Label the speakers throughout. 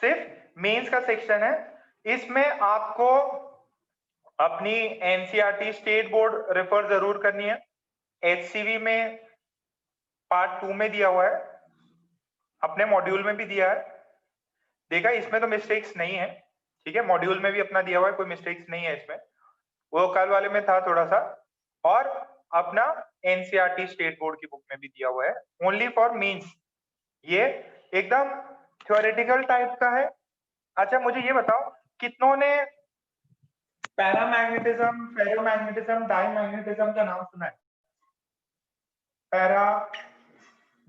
Speaker 1: सिर्फ मेंस का सेक्शन है। इसमें आपको अपनी एनसीईआरटी स्टेट बोर्ड रेफर जरूर करनी है। एचसीवी में पार्ट 2 में दिया हुआ है, अपने मॉड्यूल में भी दिया है। देखा, इसमें तो मिस्टेक्स नहीं है, ठीक है, मॉड्यूल में भी अपना दिया हुआ है, कोई मिस्टेक्स नहीं है इसमें। वो कल वाले में था थोड़ा सा, और अपना एनसीईआरटी स्टेट बोर्ड की बुक में भी दिया हुआ है, ओनली फॉर मीन्स। ये एकदम थ्योरेटिकल टाइप का है। अच्छा मुझे ये बताओ, कितनों ने पैरामैग्नेटिज्म, फेरोमैग्नेटिज्म, डाईमैग्नेटिज्म का नाम सुना है? Para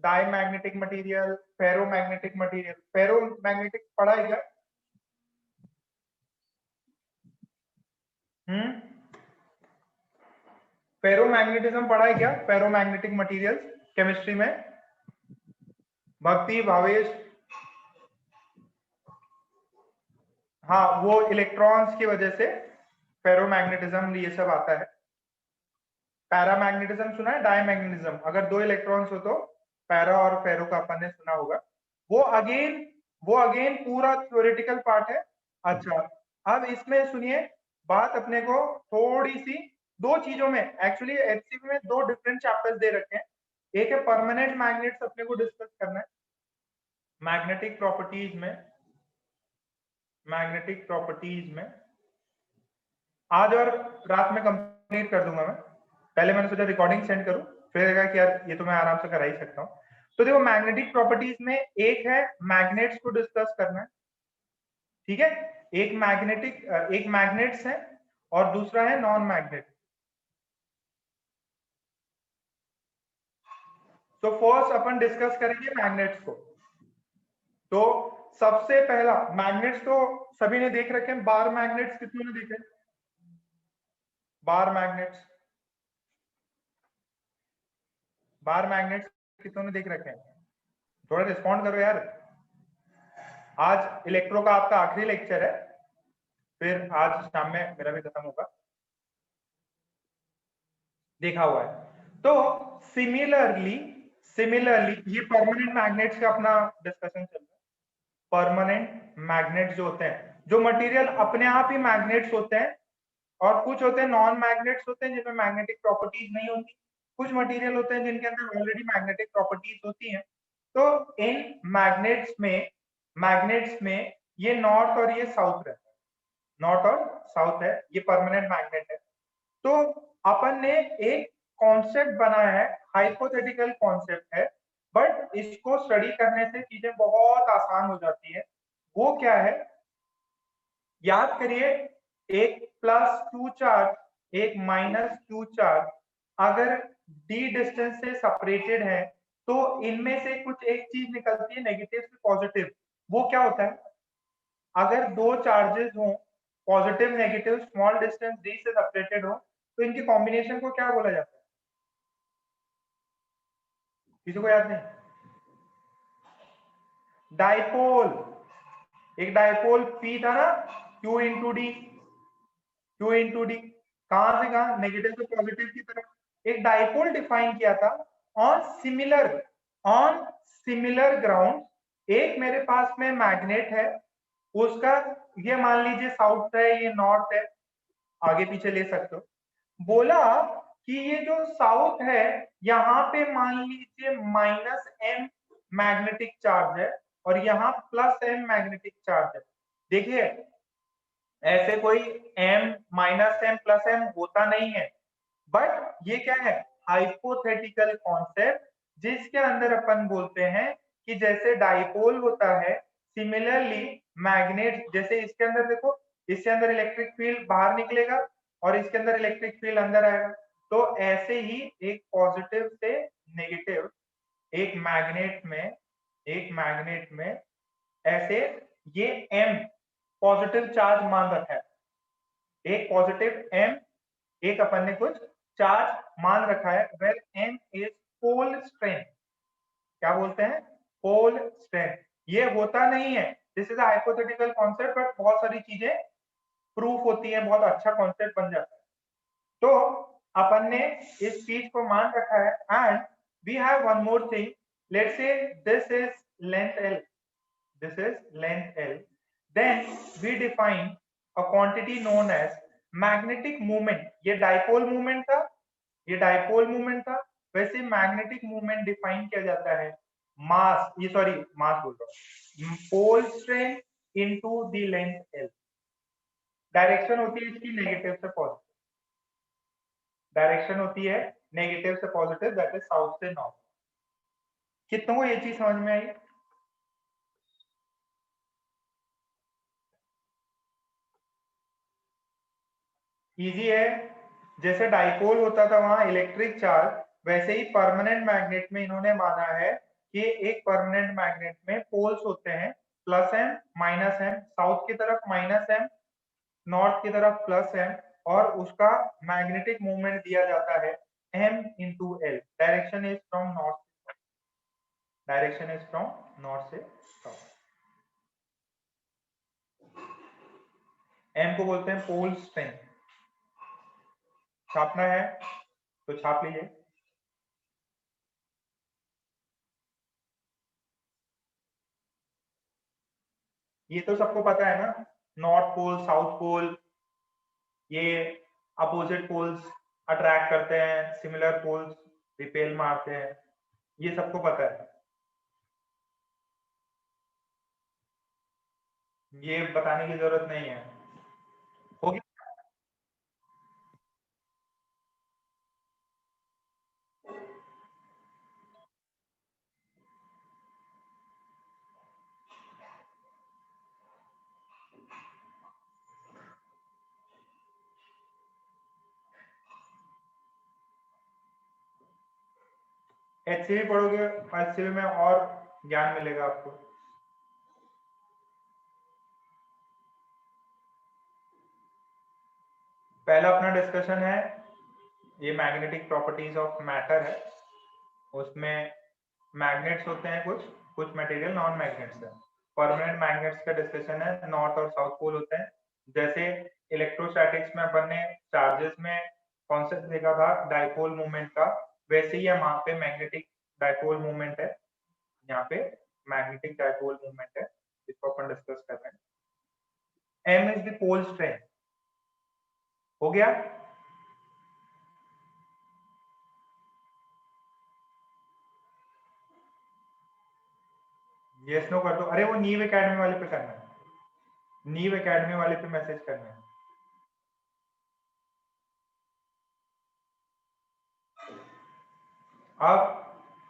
Speaker 1: diamagnetic material, ferromagnetic material. Ferromagnetic पढ़ा है क्या? फेरोमैग्नेटिज्म पढ़ा है क्या? फेरोमैग्नेटिक मटेरियल्स केमिस्ट्री में। भक्ति, भावेश? हाँ, वो इलेक्ट्रॉन्स की वजह से फेरोमैग्नेटिज्म ये सब आता है। पैरामैग्नेटिज्म सुना है? डाईमैग्नेटिज्म, अगर दो इलेक्ट्रॉन्स हो तो पैरा और फेरो का अपन ने सुना होगा। वो अगेन पूरा थ्योरेटिकल पार्ट है। अच्छा, अब इसमें सुनिए बात, अपने को थोड़ी सी दो चीजों में, एक्चुअली एचसीवी में दो डिफरेंट चैप्टर्स दे रखे हैं। एक है परमानेंट मैग्नेट्स, अपने को डिस्कस करना है मैग्नेटिक प्रॉपर्टीज में। आज और रात में कंप्लीट कर दूंगा मैं। पहले मैंने सोचा रिकॉर्डिंग सेंड करूं, फिर लगा कि यार ये तो मैं आराम से करा ही सकता हूँ। तो देखो, मैग्नेटिक प्रॉपर्टीज में एक है मैग्नेट्स को डिस्कस करना है, ठीक है। एक मैग्नेट्स है और दूसरा है नॉन मैग्नेट। तो फर्स्ट अपन डिस्कस करेंगे मैग्नेट्स को। तो सबसे पहला मैग्नेट्स तो सभी ने देख रखे हैं। बार मैग्नेट्स कितनों ने देखे? बार मैग्नेट्स कितनों ने देख रखे हैं? थोड़ा रिस्पॉन्ड करो यार। आज इलेक्ट्रो का आपका आखिरी लेक्चर है, फिर आज शाम में मेरा भी खत्म होगा। देखा हुआ है। तो सिमिलरली ये परमानेंट मैग्नेट्स का अपना डिस्कशन चल रहा है। परमानेंट मैग्नेट्स जो होते हैं, जो मटेरियल अपने आप ही मैग्नेट्स होते हैं, और कुछ होते हैं नॉन मैग्नेट्स होते हैं जिनमें मैग्नेटिक प्रॉपर्टीज नहीं होती। कुछ मटेरियल होते हैं जिनके अंदर ऑलरेडी मैग्नेटिक प्रॉपर्टीज होती हैं। तो इन मैग्नेट्स में ये नॉर्थ और ये साउथ रहता है, नॉर्थ और साउथ है, ये परमानेंट मैग्नेट है। तो अपन ने एक कॉन्सेप्ट बनाया है, हाइपोथेटिकल कॉन्सेप्ट है, बट इसको स्टडी करने से चीजें बहुत आसान हो जाती है। वो क्या है, याद करिए, एक +q चार्ज, एक -q चार्ज अगर d डिस्टेंस से सेपरेटेड है, तो इनमें से कुछ एक चीज निकलती है नेगेटिव से पॉजिटिव। वो क्या होता है? अगर दो चार्जेस हो, positive negative, small distance d से सेपरेटेड हो, तो इनके कॉम्बिनेशन को क्या बोला जाता है? किसी को याद नहीं? डाइपोल। एक डाइपोल P था ना, Q इंटू डी, कहां से कहां? नेगेटिव से पॉजिटिव की तरफ। एक डाइपोल डिफाइन किया था ऑन सिमिलर ग्राउंड। एक मेरे पास में मैग्नेट है, उसका ये मान लीजिए साउथ है, ये नॉर्थ है, आगे पीछे ले सकते हो। बोला कि ये जो साउथ है, यहाँ पे मान लीजिए -m मैग्नेटिक चार्ज है, और यहाँ +m मैग्नेटिक चार्ज है। देखिए, ऐसे कोई m -m+m होता नहीं है, बट ये क्या है? हाइपोथेटिकल कॉन्सेप्ट, जिसके अंदर अपन बोलते हैं कि जैसे डाइपोल होता है, सिमिलरली मैग्नेट, जैसे इसके अंदर देखो, इसके अंदर इलेक्ट्रिक फील्ड बाहर निकलेगा और इसके अंदर इलेक्ट्रिक फील्ड अंदर आएगा। तो ऐसे ही एक पॉजिटिव से नेगेटिव, एक मैग्नेट में ऐसे ये m पॉजिटिव चार्ज मान रखा है, एक पॉजिटिव m, एक अपन ने कुछ चार्ज मान रखा है, where m is pole strength. क्या बोलते हैं? Pole strength. ये होता नहीं है, this is hypothetical concept, but बहुत सारी चीजें प्रूफ होती है, बहुत अच्छा कॉन्सेप्ट बन जाता है। तो अपन ने इस चीज को मान रखा है, and we have one more thing. Let's say this is length L, this is length L. Then we define a quantity known as magnetic moment. ये dipole moment था, ये dipole moment था. वैसे magnetic moment define किया जाता है mass, ये sorry mass बोल रहा हूँ, pole strength into the length L. Direction होती है इसकी नेगेटिव से पॉजिटिव, डायरेक्शन होती है नेगेटिव से पॉजिटिव, दैट इज साउथ से नॉर्थ. कितनों को ये चीज समझ में आई? इजी है. जैसे डाइपोल होता था वहां इलेक्ट्रिक चार्ज, वैसे ही परमानेंट मैग्नेट में इन्होंने माना है कि एक परमानेंट मैग्नेट में पोल्स होते हैं plus M minus M, south की तरफ माइनस एम, नॉर्थ की तरफ प्लस एम, और उसका मैग्नेटिक मूवमेंट दिया जाता है m into L. Direction is from north, direction is from north से साउथ. m को बोलते हैं पोल स्ट्रेंथ. छापना है तो छाप लीजिए. ये तो सबको पता है ना, नॉर्थ पोल साउथ पोल, ये अपोजिट पोल्स अट्रैक्ट करते हैं, सिमिलर पोल्स रिपेल मारते हैं, ये सबको पता है, ये बताने की जरूरत नहीं है. होगी. एचसीवी पढ़ोगे, एचसीवी में और ज्ञान मिलेगा आपको. पहला अपना डिस्कशन है, ये मैग्नेटिक प्रॉपर्टीज ऑफ मैटर है. उसमें मैग्नेट्स होते हैं कुछ, कुछ मटेरियल नॉन मैग्नेट्स है. परमानेंट मैग्नेट्स का डिस्कशन है, नॉर्थ और साउथ पोल होते हैं. जैसे इलेक्ट्रोस्टैटिक्स में अपन ने चार्जेस में कॉन्सेप्ट देखा था डाइपोल मूवमेंट का, वैसे ही वहां पे मैग्नेटिक डाइपोल मूवमेंट है, यहाँ पे मैग्नेटिक डाइपोल मूवमेंट है जिसको अपन डिस्कस कर रहे हैं. m is the pole strength. हो गया. यस नो कर दो. अरे वो नीव एकेडमी वाले पे करना है, नीव एकेडमी वाले पे मैसेज करना है. अब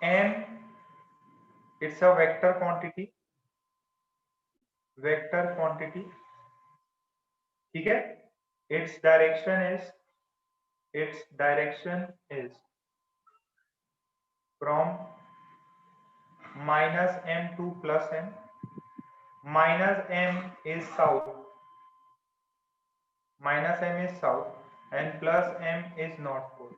Speaker 1: m it's a vector quantity, vector quantity, ठीक है. Its direction is from minus m to plus m. minus m is south, minus m is south and plus m is north pole,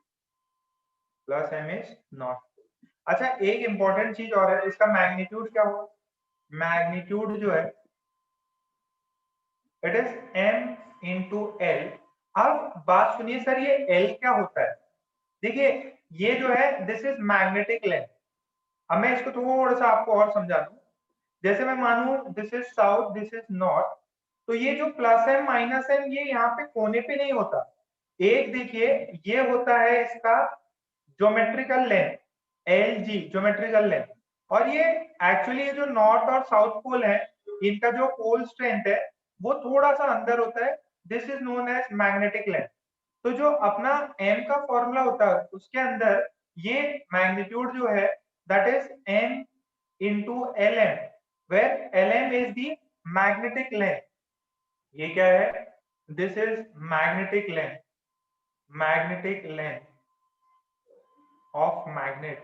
Speaker 1: plus m is north pole. अच्छा, एक important चीज और है, इसका magnitude क्या होगा? मैग्नीट्यूड जो है it is m into l. अब बात सुनिए सर, ये l क्या होता है? देखिए ये जो है दिस इज मैग्नेटिक लेंथ. अब मैं इसको थोड़ा सा आपको और समझा दूं. जैसे मैं मानू this is south, this is north, तो ये जो प्लस एम माइनस एम ये यहाँ पे कोने पे नहीं होता. एक देखिए ये होता है इसका geometrical length, L G geometrical length, और ये एक्चुअली ये जो नॉर्थ और साउथ पोल है इनका जो पोल स्ट्रेंथ है वो थोड़ा सा अंदर होता है. This is known as magnetic length. तो जो अपना m का फॉर्मूला होता है उसके अंदर ये मैग्नीट्यूड जो है that is m into lm, where lm is the magnetic length. ये क्या है? This is magnetic length, magnetic length of magnet.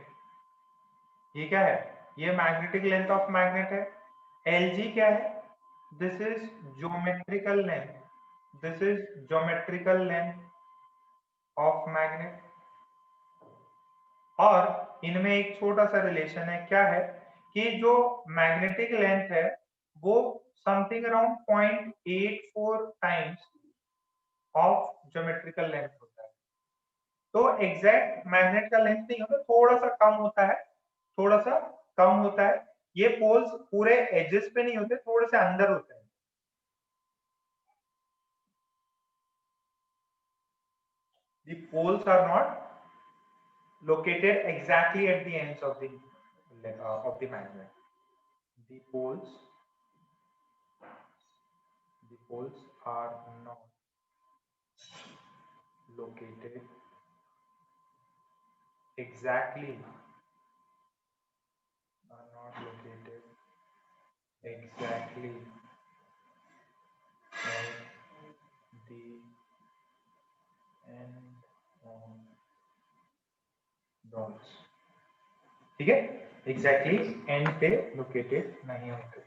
Speaker 1: ये क्या है? ये मैग्नेटिक लेंथ ऑफ मैग्नेट है. Lg क्या है? This is geometrical length, this is geometrical length of magnet. और इनमें एक छोटा सा रिलेशन है, क्या है कि जो मैग्नेटिक लेंथ है वो something around 0.84 times of geometrical length होता है. तो एग्जैक्ट मैग्नेट का लेंथ नहीं होता, थोड़ा सा कम होता है, थोड़ा सा कम होता है. ये पोल्स पूरे एजेस पे नहीं होते, थोड़े से अंदर होते हैं। The poles are not located exactly at the ends of the magnet. The poles are not located exactly at the end of dots. ठीक है, एग्जैक्टली एंड पे लोकेटेड नहीं होते।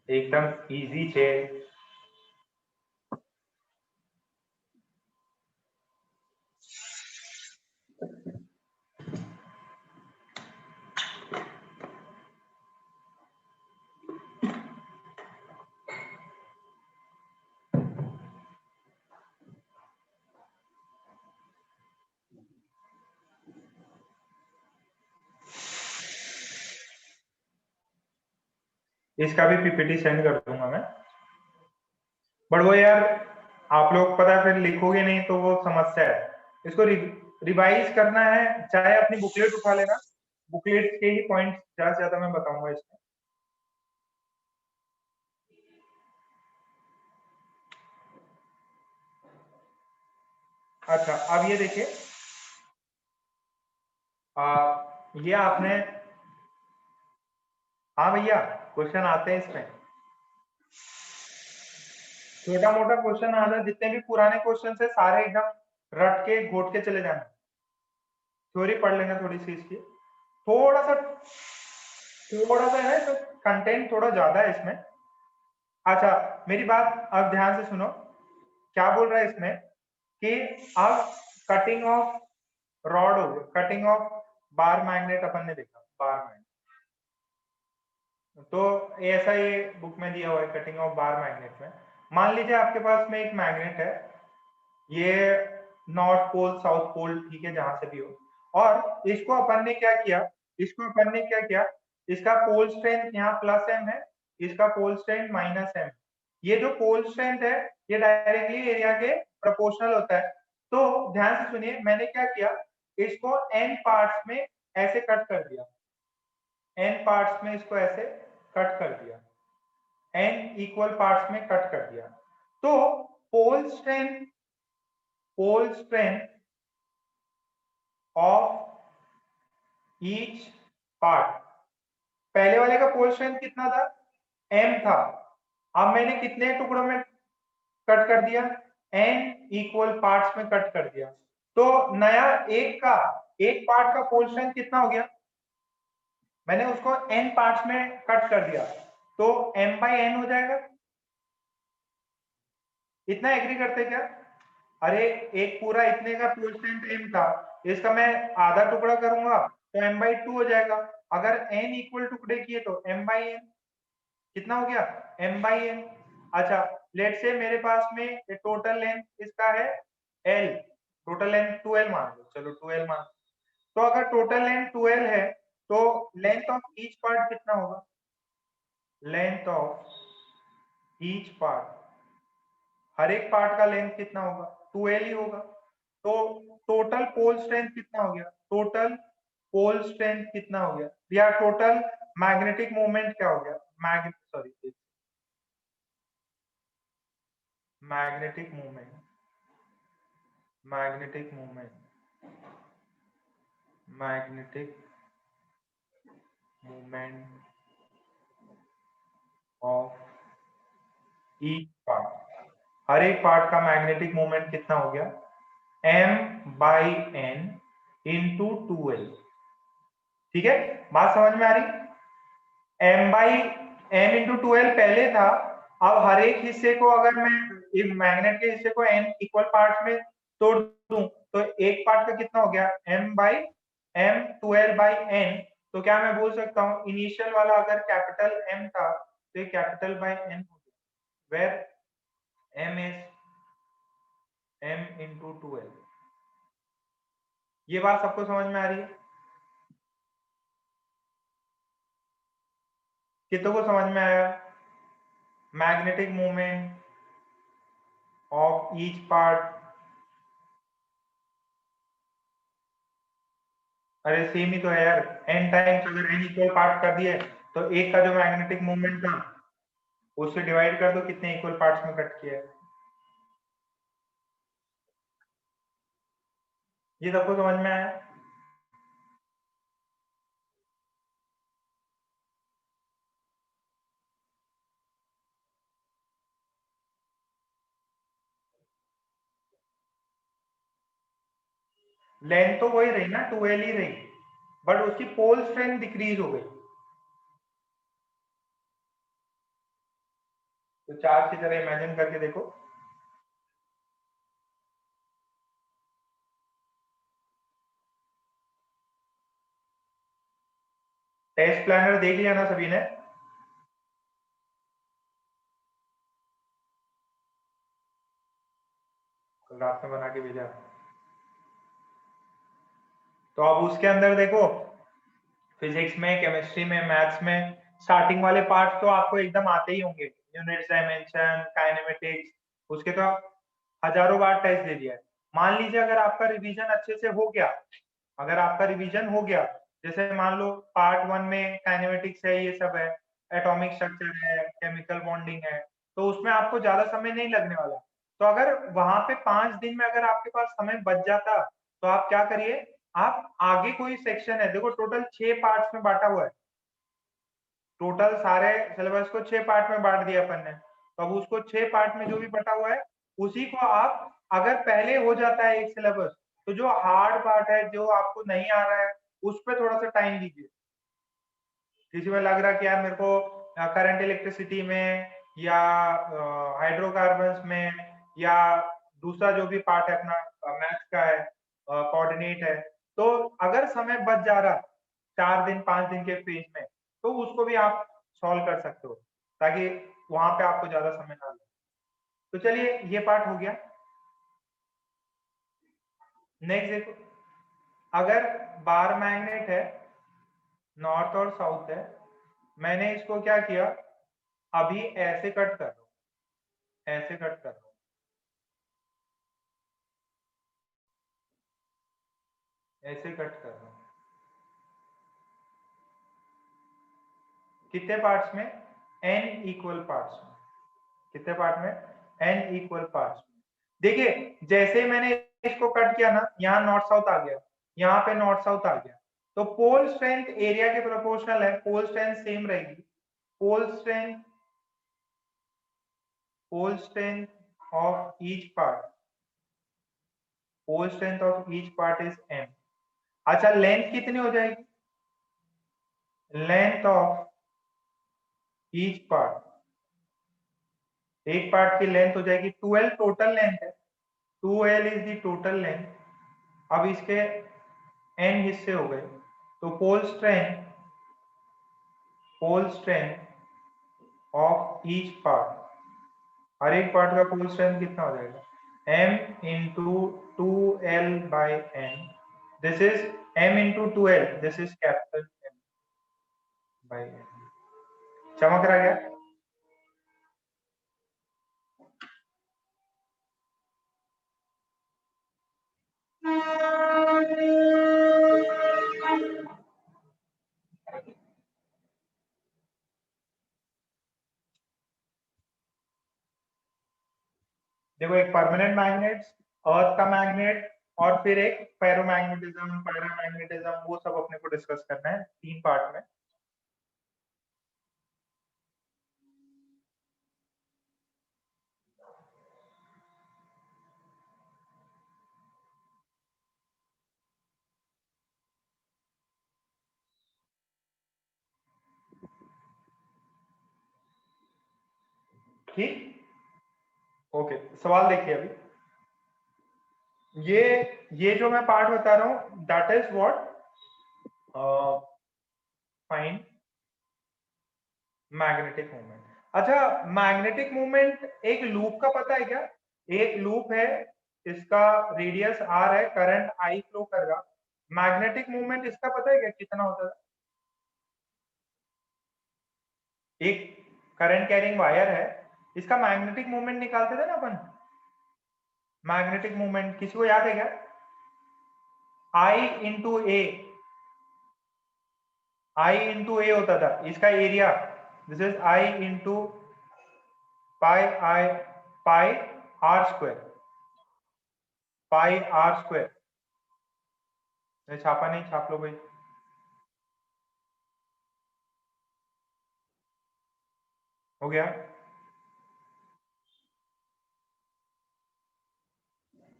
Speaker 1: एकदम इजी છે। इसका भी पीपीटी सेंड कर दूंगा मैं, बट वो यार आप लोग पता फिर लिखोगे नहीं तो वो समस्या है। इसको रिवाइज करना है, चाहे अपनी बुकलेट उठा लेना, बुकलेट के ही पॉइंट ज्यादा से ज्यादा मैं बताऊंगा इसमें। अच्छा अब ये देखिए, ये आपने, हाँ भैया क्वेश्चन आते हैं इसमें, छोटा मोटा क्वेश्चन आता है, जितने भी पुराने क्वेश्चन है सारे एकदम रट के घोट के चले जाना, थ्योरी पढ़ लेना थोड़ी सी इसकी, थोड़ा सा है तो कंटेंट थोड़ा ज्यादा है इसमें। अच्छा मेरी बात अब ध्यान से सुनो, क्या बोल रहा है इसमें कि अब कटिंग ऑफ रॉड हो गया, कटिंग ऑफ बार मैग्नेट अपन ने देखा, बार मैग्नेट तो ऐसा ये बुक में दिया हुआ है, कटिंग ऑफ बार मैग्नेट में। मान लीजिए आपके पास में एक मैग्नेट है, ये नॉर्थ पोल साउथ पोल ठीक है जहां से भी हो, और इसको अपन ने क्या किया, इसका पोल स्ट्रेंथ यहाँ प्लस एम है, इसका पोल स्ट्रेंथ माइनस एम। ये जो पोल स्ट्रेंथ है ये डायरेक्टली एरिया के प्रोपोर्शनल होता है। तो ध्यान से सुनिए, मैंने क्या किया, इसको एन पार्ट्स में ऐसे कट कर दिया, एन पार्ट्स में इसको ऐसे कट कर दिया, एन इक्वल पार्ट्स में कट कर दिया। तो pole strength of each part, पहले वाले का पोल स्ट्रेंथ कितना था, m था, अब मैंने कितने टुकड़ों में कट कर दिया, n इक्वल पार्ट्स में कट कर दिया। तो नया एक पार्ट का पोल स्ट्रेंथ कितना हो गया, मैंने उसको n पार्ट्स में कट कर दिया, तो m/n हो जाएगा। इतना एग्री करते क्या? अरे एक पूरा इतने का पोल स्ट्रेंथ m था, इसका मैं आधा टुकड़ा करूंगा तो m/2 हो जाएगा। अगर n इक्वल टुकड़े किए तो m/n कितना हो गया, m/n। अच्छा लेट से मेरे पास में टोटल लेंथ इसका है l, टोटल लेंथ 2l मान लो, चलो 2l मान, तो अगर टोटल लेंथ 2l है तो लेंथ ऑफ ईच पार्ट कितना होगा, लेंथ ऑफ ईच पार्ट, हर एक पार्ट का लेंथ कितना होगा, 2l ही होगा। तो टोटल पोल स्ट्रेंथ कितना हो गया, टोटल पोल स्ट्रेंथ कितना हो गया, या टोटल मैग्नेटिक मोमेंट क्या हो गया, magnetic moment of each part, हर एक पार्ट का मैग्नेटिक मोमेंट कितना हो गया, m/n इंटू 2l। ठीक है, बात समझ में आ रही, m/n इंटू 2l पहले था, अब हर एक हिस्से को अगर मैं मैग्नेट के हिस्से को n इक्वल पार्ट में तोड़ दूं तो एक पार्ट का कितना हो गया, m/m 2l/n। तो क्या मैं बोल सकता हूं इनिशियल वाला अगर कैपिटल m था तो ये कैपिटल बाय n हो गया, where m is m into 2l। ये बात सबको समझ में आ रही है? कितनों को समझ में आया? Magnetic movement of each part. अरे सेम ही तो है यार, n टाइम्स अगर n इक्वल पार्ट कर दिए तो एक का जो मैग्नेटिक मूवमेंट था उससे डिवाइड कर दो कितने इक्वल पार्ट्स में कट किया है। ये सबको समझ में आया? लेंथ तो वही रही ना, 2l ही रही, बट उसकी पोल स्ट्रेंथ डिक्रीज हो गई। तो चार्ज की तरह इमेजिन करके देखो। टेस्ट प्लानर देख लिया ना सभी ने? कल रात में बना के भेजा। तो अब उसके अंदर देखो, फिजिक्स में, केमिस्ट्री में, मैथ्स में स्टार्टिंग वाले पार्ट तो आपको एकदम आते ही होंगे, यूनिट्स, डायमेंशन, काइनेमेटिक्स, उसके तो हजारों बार टेस्ट दे दिया है। मान लीजिए अगर आपका रिवीजन अच्छे से हो गया, अगर आपका रिवीजन हो गया, जैसे मान लो पार्ट 1 में काइनेमेटिक्स है, ये सब है, एटॉमिक स्ट्रक्चर है, केमिकल बॉन्डिंग है, तो उसमें आपको ज्यादा समय नहीं लगने वाला। तो अगर वहां पे 5 दिन में अगर आपके पास समय बच जाता तो आप क्या करिए, आप आगे कोई सेक्शन है, देखो टोटल 6 पार्ट्स में बांटा हुआ है, टोटल सारे सिलेबस को 6 पार्ट में बांट दिया अपन ने। तो अब उसको 6 पार्ट में जो भी बटा हुआ है उसी को आप, अगर पहले हो जाता है एक सिलेबस, तो जो हार्ड पार्ट है, जो आपको नहीं आ रहा है, उस पर थोड़ा सा टाइम दीजिए। किसी में लग रहा है कि यार मेरे को करंट इलेक्ट्रिसिटी में या हाइड्रोकार्बन्स में या दूसरा जो भी पार्ट है अपना मैथ्स का है, कोऑर्डिनेट है, तो अगर समय बच जा रहा 4 दिन 5 दिन के फेज में, तो उसको भी आप सॉल्व कर सकते हो, ताकि वहां पे आपको ज्यादा समय ना लगे। तो चलिए ये पार्ट हो गया। नेक्स्ट देखो, अगर बार मैग्नेट है, नॉर्थ और साउथ है, मैंने इसको क्या किया, अभी ऐसे कट कर रहा हूं, ऐसे कट कर रहा हूं, ऐसे कट कर रहा हूं। कितने पार्ट्स में? n इक्वल पार्ट्स में। कितने पार्ट में? n इक्वल पार्ट्स में। देखिए जैसे मैंने इसको कट किया ना, यहाँ नॉर्थ साउथ आ गया, यहाँ पे नॉर्थ साउथ आ गया, तो पोल स्ट्रेंथ एरिया के प्रोपोर्शनल है, पोल स्ट्रेंथ सेम रहेगी। Pole strength, pole strength of each part, pole strength of each part is m। अच्छा लेंथ कितनी हो जाएगी? लेंथ ऑफ ईच पार्ट, एक पार्ट की लेंथ हो जाएगी 12, टोटल लेंथ है, 2l is the total length. अब इसके n हिस्से हो गए, तो pole strength, pole strength of each part, हर एक पार्ट का पोल स्ट्रेंथ कितना हो जाएगा? m into 2l/n, this is m into 2l, this is capital m/n। चमक रहा क्या? देखो एक परमानेंट मैग्नेट, अर्थ का मैग्नेट, और फिर एक फेरोमैग्नेटिज्म, पैरामैग्नेटिज्म, वो सब अपने को डिस्कस करना है 3 पार्ट में। ठीक, ओके। सवाल देखिए अभी, ये जो मैं पार्ट बता रहा हूं, that is what, find magnetic movement. अच्छा मैग्नेटिक मूवमेंट एक लूप का पता है क्या? एक लूप है, इसका रेडियस r है, करंट I फ्लो कर रहा, मैग्नेटिक मूवमेंट इसका पता है क्या कितना होता था? एक करंट कैरिंग वायर है, इसका मैग्नेटिक मूवमेंट निकालते थे ना अपन। मैग्नेटिक मूवमेंट किसी को याद है क्या? आई इंटू ए, आई इंटू ए होता था इसका area. This is I into pi I, pi R square, pi R square. छापा नहीं, छाप लो भाई। हो गया।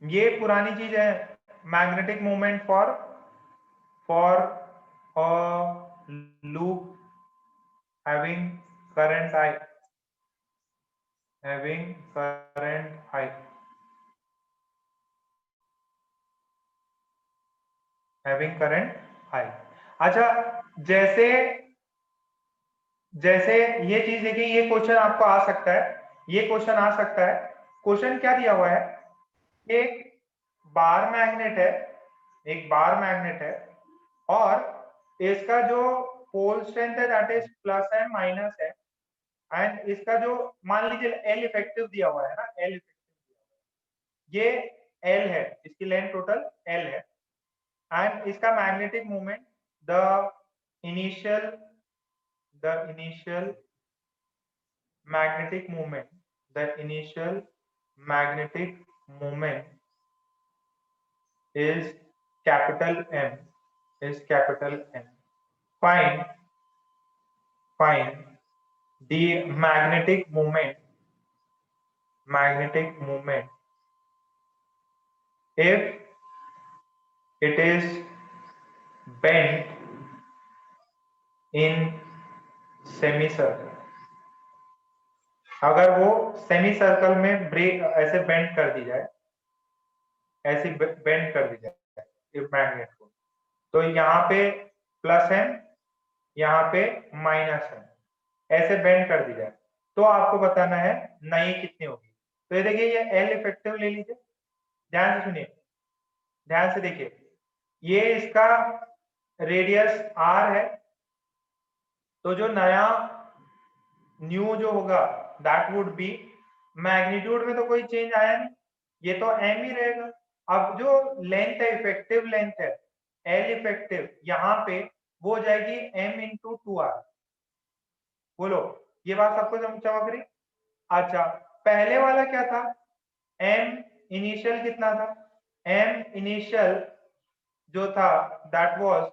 Speaker 1: ये पुरानी चीज है, magnetic movement for a loop having current I, having current I, having current I. अच्छा, जैसे जैसे ये चीज देखिए, ये क्वेश्चन आपको आ सकता है, ये क्वेश्चन आ सकता है। क्वेश्चन क्या दिया हुआ है? एक बार मैग्नेट है, एक बार मैग्नेट है, और इसका जो पोल स्ट्रेंथ है दैट इज प्लस है माइनस है, एंड इसका जो मान लीजिए एल इफेक्टिव दिया हुआ है ना, एल इफेक्टिव, ये एल है, इसकी लेंथ टोटल एल है, एंड इसका magnetic movement the initial magnetic moment, the initial magnetic moment is capital M, is capital M. Find the magnetic moment if it is bent in semicircle। अगर वो semi circle में break ऐसे bend कर दी जाए, ऐसे bend कर दी जाए इस मैग्नेट को, तो यहाँ पे प्लस है, यहाँ पे माइनस है, ऐसे बेंड कर दी जाए, तो आपको बताना है नई कितनी होगी। तो ये देखिए, ये एल इफेक्टिव ले लीजिए, ध्यान से सुनिए, ध्यान से देखिए, ये इसका रेडियस आर है, तो जो नया न्यू जो होगा दैट वुड बी, मैग्नीट्यूड में तो कोई चेंज आया नहीं, ये तो एम ही रहेगा। अब जो लेंथ है, इफेक्टिव लेंथ है एल इफेक्टिव, यहाँ पे वो हो जाएगी एम इंटू टू आर। बोलो, ये बात सबको चमक रही? अच्छा, पहले वाला क्या था? एम इनिशियल कितना था? एम इनिशियल जो था that was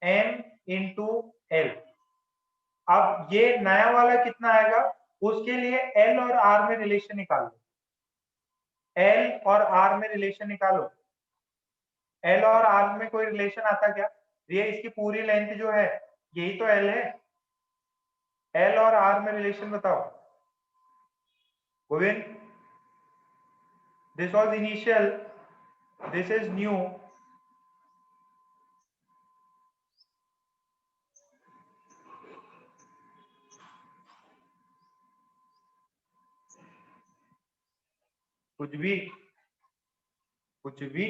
Speaker 1: M into L. अब ये नया वाला कितना आएगा? उसके लिए एल और आर में रिलेशन निकालो, एल और आर में रिलेशन निकालो। एल और आर में कोई रिलेशन आता क्या? ये इसकी पूरी लेंथ जो है यही तो एल है, एल और आर में रिलेशन बताओ Govind. This was initial, this is new, कुछ भी कुछ भी।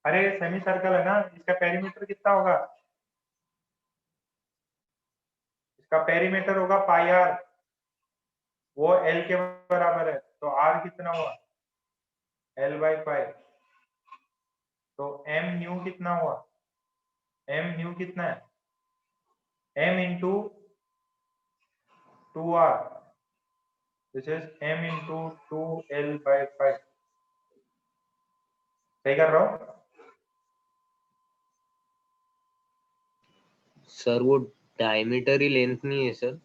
Speaker 1: अरे सेमी सर्कल है ना, इसका पेरीमीटर कितना होगा? इसका पेरीमीटर होगा पाई आर, वो एल के बराबर है, तो आर कितना हुआ? L by pi. तो एम न्यू कितना हुआ? एम न्यू कितना है? M into two R, this is M into two L by pi. सही कर रहा हूं?
Speaker 2: सर वो डायमीटर ही लेंथ नहीं है सर?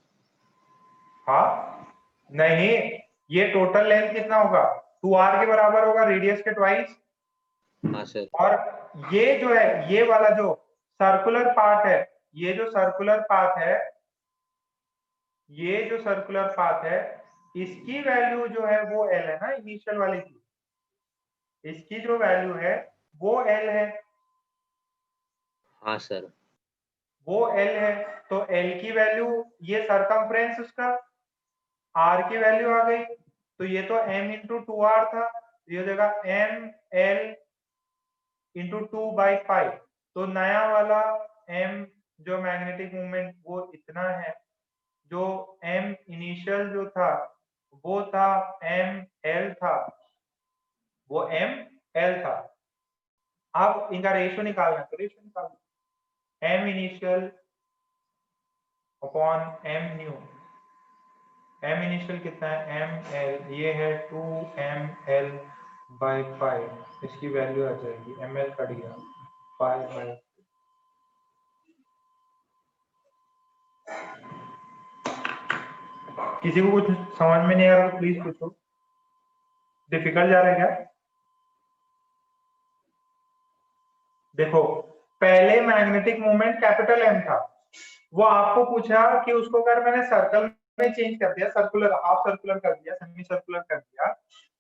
Speaker 1: हाँ नहीं, ये टोटल लेंथ कितना होगा? 2r के बराबर होगा, रेडियस के ट्वाइस।
Speaker 2: हाँ सर।
Speaker 1: और ये जो है, ये वाला जो सर्कुलर पार्ट है, ये जो सर्कुलर पाथ है, ये जो सर्कुलर पाथ है, इसकी वैल्यू जो है वो एल है ना, इनिशियल वाले की, इसकी जो वैल्यू है वो एल है,
Speaker 2: हाँ सर।
Speaker 1: वो एल है। तो एल की वैल्यू, ये सरकमफ्रेंस उसका, आर की वैल्यू आ गई, तो ये तो एम इंटू टू आर था, ये हो जाएगा एम एल इंटू 2/5, तो नया वाला m जो मैग्नेटिक मोमेंट वो इतना है, जो m इनिशियल जो था वो था ml था, वो ml था। अब इनका रेशियो निकालना है, तो रेशियो निकालना, m initial upon m new. m initial कितना है, ml, ये है 2ml/5, इसकी वैल्यू आ जाएगी, ml कट गया 5/, किसी को कुछ समझ में नहीं आ रहा तो प्लीज पूछो, डिफिकल्ट जा रहा है क्या? देखो, पहले मैग्नेटिक मोमेंट कैपिटल M था, वो आपको पूछा कि उसको अगर मैंने सर्कल में चेंज कर दिया, सर्कुलर, हाफ सर्कुलर कर दिया, सेमी सर्कुलर कर दिया,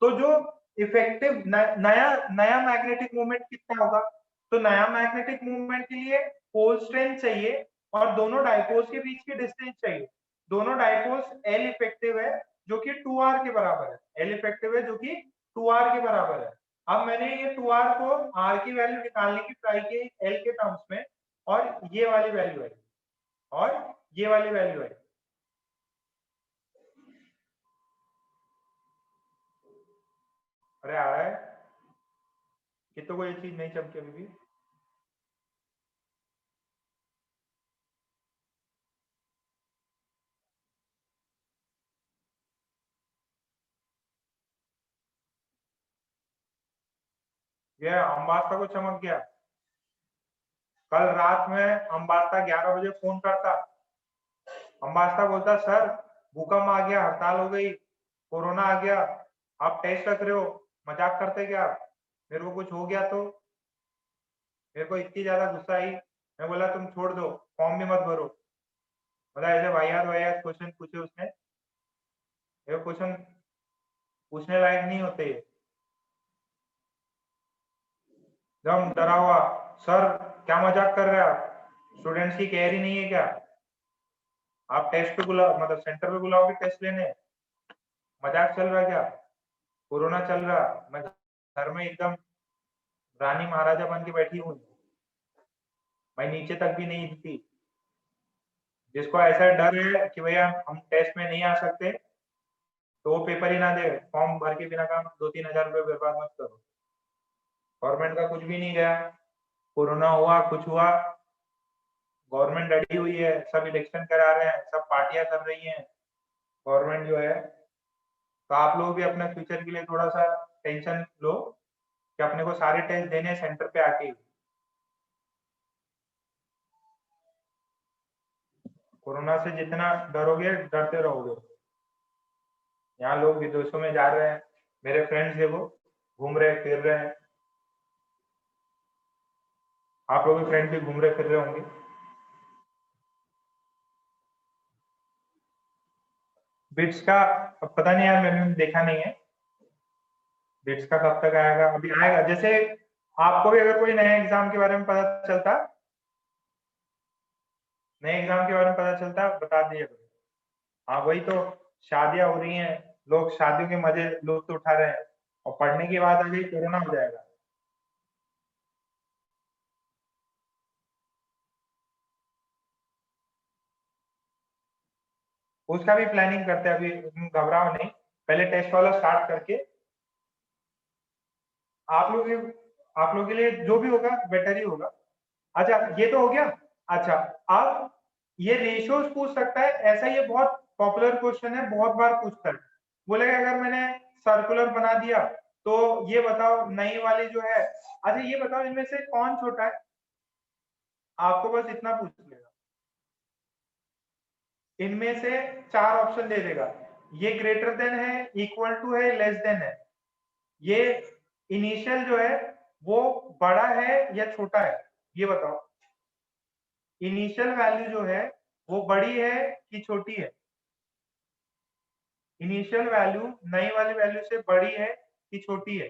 Speaker 1: तो जो इफेक्टिव नया नया मैग्नेटिक मोमेंट कितना होगा? तो नया मैग्नेटिक मोमेंट के लिए पोल स्ट्रेंथ चाहिए और दोनों डाइपोल्स के बीच की डिस्टेंस चाहिए। दोनों डाइपोल्स L इफेक्टिव है जो कि 2r के बराबर है, L इफेक्टिव है जो कि 2r के बराबर है। अब मैंने ये 2r को r की वैल्यू निकालने की ट्राई की L के टर्म्स में, और ये वाली वैल्यू है, और ये वाली वैल्यू है। अरे आ रहा है कि तो कोई चीज नहीं चमकी अभी भी? ये अम्बास्ता को चमक गया। कल रात में अम्बास्ता 11 बजे फोन करता, अम्बास्ता बोलता सर भूकंप आ गया, हड़ताल हो गई, कोरोना आ गया, आप टेस्ट रख रहे हो, मजाक करते क्या? मेरे को कुछ हो गया तो? मेरे को इतनी ज्यादा गुस्सा आई, मैं बोला तुम छोड़ दो, फॉर्म भी मत भरो। मतलब ऐसे वाहियात वाहियात क्वेश्चन पूछे उसने, ये क्वेश्चन पूछने लायक नहीं होते। एकदम डरा हुआ, सर क्या मजाक कर रहे हैं आप, स्टूडेंट्स की केयर ही नहीं है क्या? आप टेस्ट पे बुलाओ, मतलब सेंटर पे बुलाओगे टेस्ट लेने, मजाक चल रहा क्या? कोरोना चल रहा, मैं घर में एकदम रानी महाराजा बन के बैठी हूँ, मैं नीचे तक भी नहीं हिलती। जिसको ऐसा डर है कि भैया हम टेस्ट में नहीं आ सकते, तो वो पेपर ही ना दे, फॉर्म भर के बिना काम 2-3 हजार रुपये बर्बाद मत करो। गवर्नमेंट का कुछ भी नहीं गया, कोरोना हुआ कुछ हुआ, गवर्नमेंट डटी हुई है, सब इलेक्शन करा रहे हैं, सब पार्टियां कर रही हैं, गवर्नमेंट जो है। तो आप लोग भी अपने फ्यूचर के लिए थोड़ा सा टेंशन लो कि अपने को सारे टेस्ट देने सेंटर पे आके। कोरोना से जितना डरोगे डरते रहोगे। यहाँ लोग विदेशों में जा रहे हैं, मेरे फ्रेंड्स है वो घूम रहे फिर रहे हैं, आप लोग भी फ्रेंड्स भी घूम रहे फिर रहे होंगे। बिट्स का अब पता नहीं यार, मैंने देखा नहीं है, बिट्स का कब तक आएगा, अभी आएगा। जैसे आपको भी अगर कोई नए एग्जाम के बारे में पता चलता, नए एग्जाम के बारे में पता चलता बता दिए। हाँ वही तो, शादियां हो रही हैं, लोग शादियों के मजे लुत्फ उठा रहे हैं, और पढ़ने की बात आ गई कोरोना हो जाएगा। उसका भी प्लानिंग करते हैं, अभी घबराओ नहीं, पहले टेस्ट वाला स्टार्ट करके आप लोग आप लोग के लिए जो भी होगा बेटर ही होगा। अच्छा ये तो हो गया। अच्छा, अब ये रेशियोज पूछ सकता है, ऐसा ये बहुत पॉपुलर क्वेश्चन है, बहुत बार पूछता है। बोलेगा अगर मैंने सर्कुलर बना दिया तो ये बताओ नई वाली जो है, अच्छा ये बताओ इनमें से कौन छोटा है? आपको बस इतना पूछ लेगा, इनमें से 4 ऑप्शन दे देगा, ये ग्रेटर देन है, इक्वल टू है, लेस देन है। ये इनिशियल जो है वो बड़ा है या छोटा है, ये बताओ। इनिशियल वैल्यू जो है वो बड़ी है कि छोटी है? इनिशियल वैल्यू नई वाली वैल्यू से बड़ी है कि छोटी है?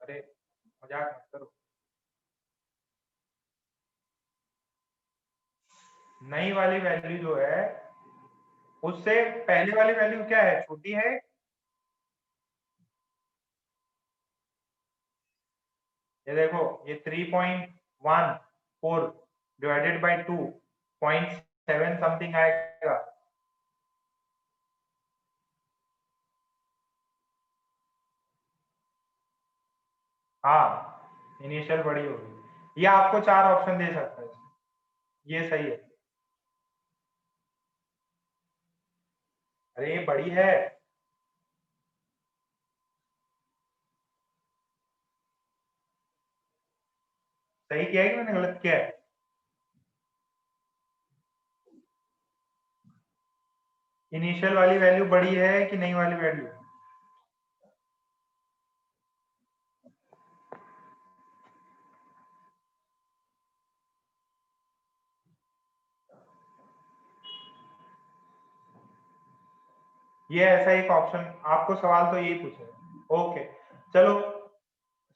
Speaker 1: अरे मजाक मत करो, नई वाली वैल्यू जो है उससे पहले वाली वैल्यू क्या है, छोटी है? ये देखो, ये 3.14 डिवाइडेड बाई 2 0.7 समथिंग आएगा। हाँ, इनिशियल बड़ी होगी। ये आपको 4 ऑप्शन दे सकता है, ये सही है। अरे ये बड़ी है। सही किया है कि मैंने गलत किया है? इनिशियल वाली वैल्यू बड़ी है कि नहीं वाली वैल्यू? ये ऐसा एक ऑप्शन, आपको सवाल तो यही पूछे। ओके, चलो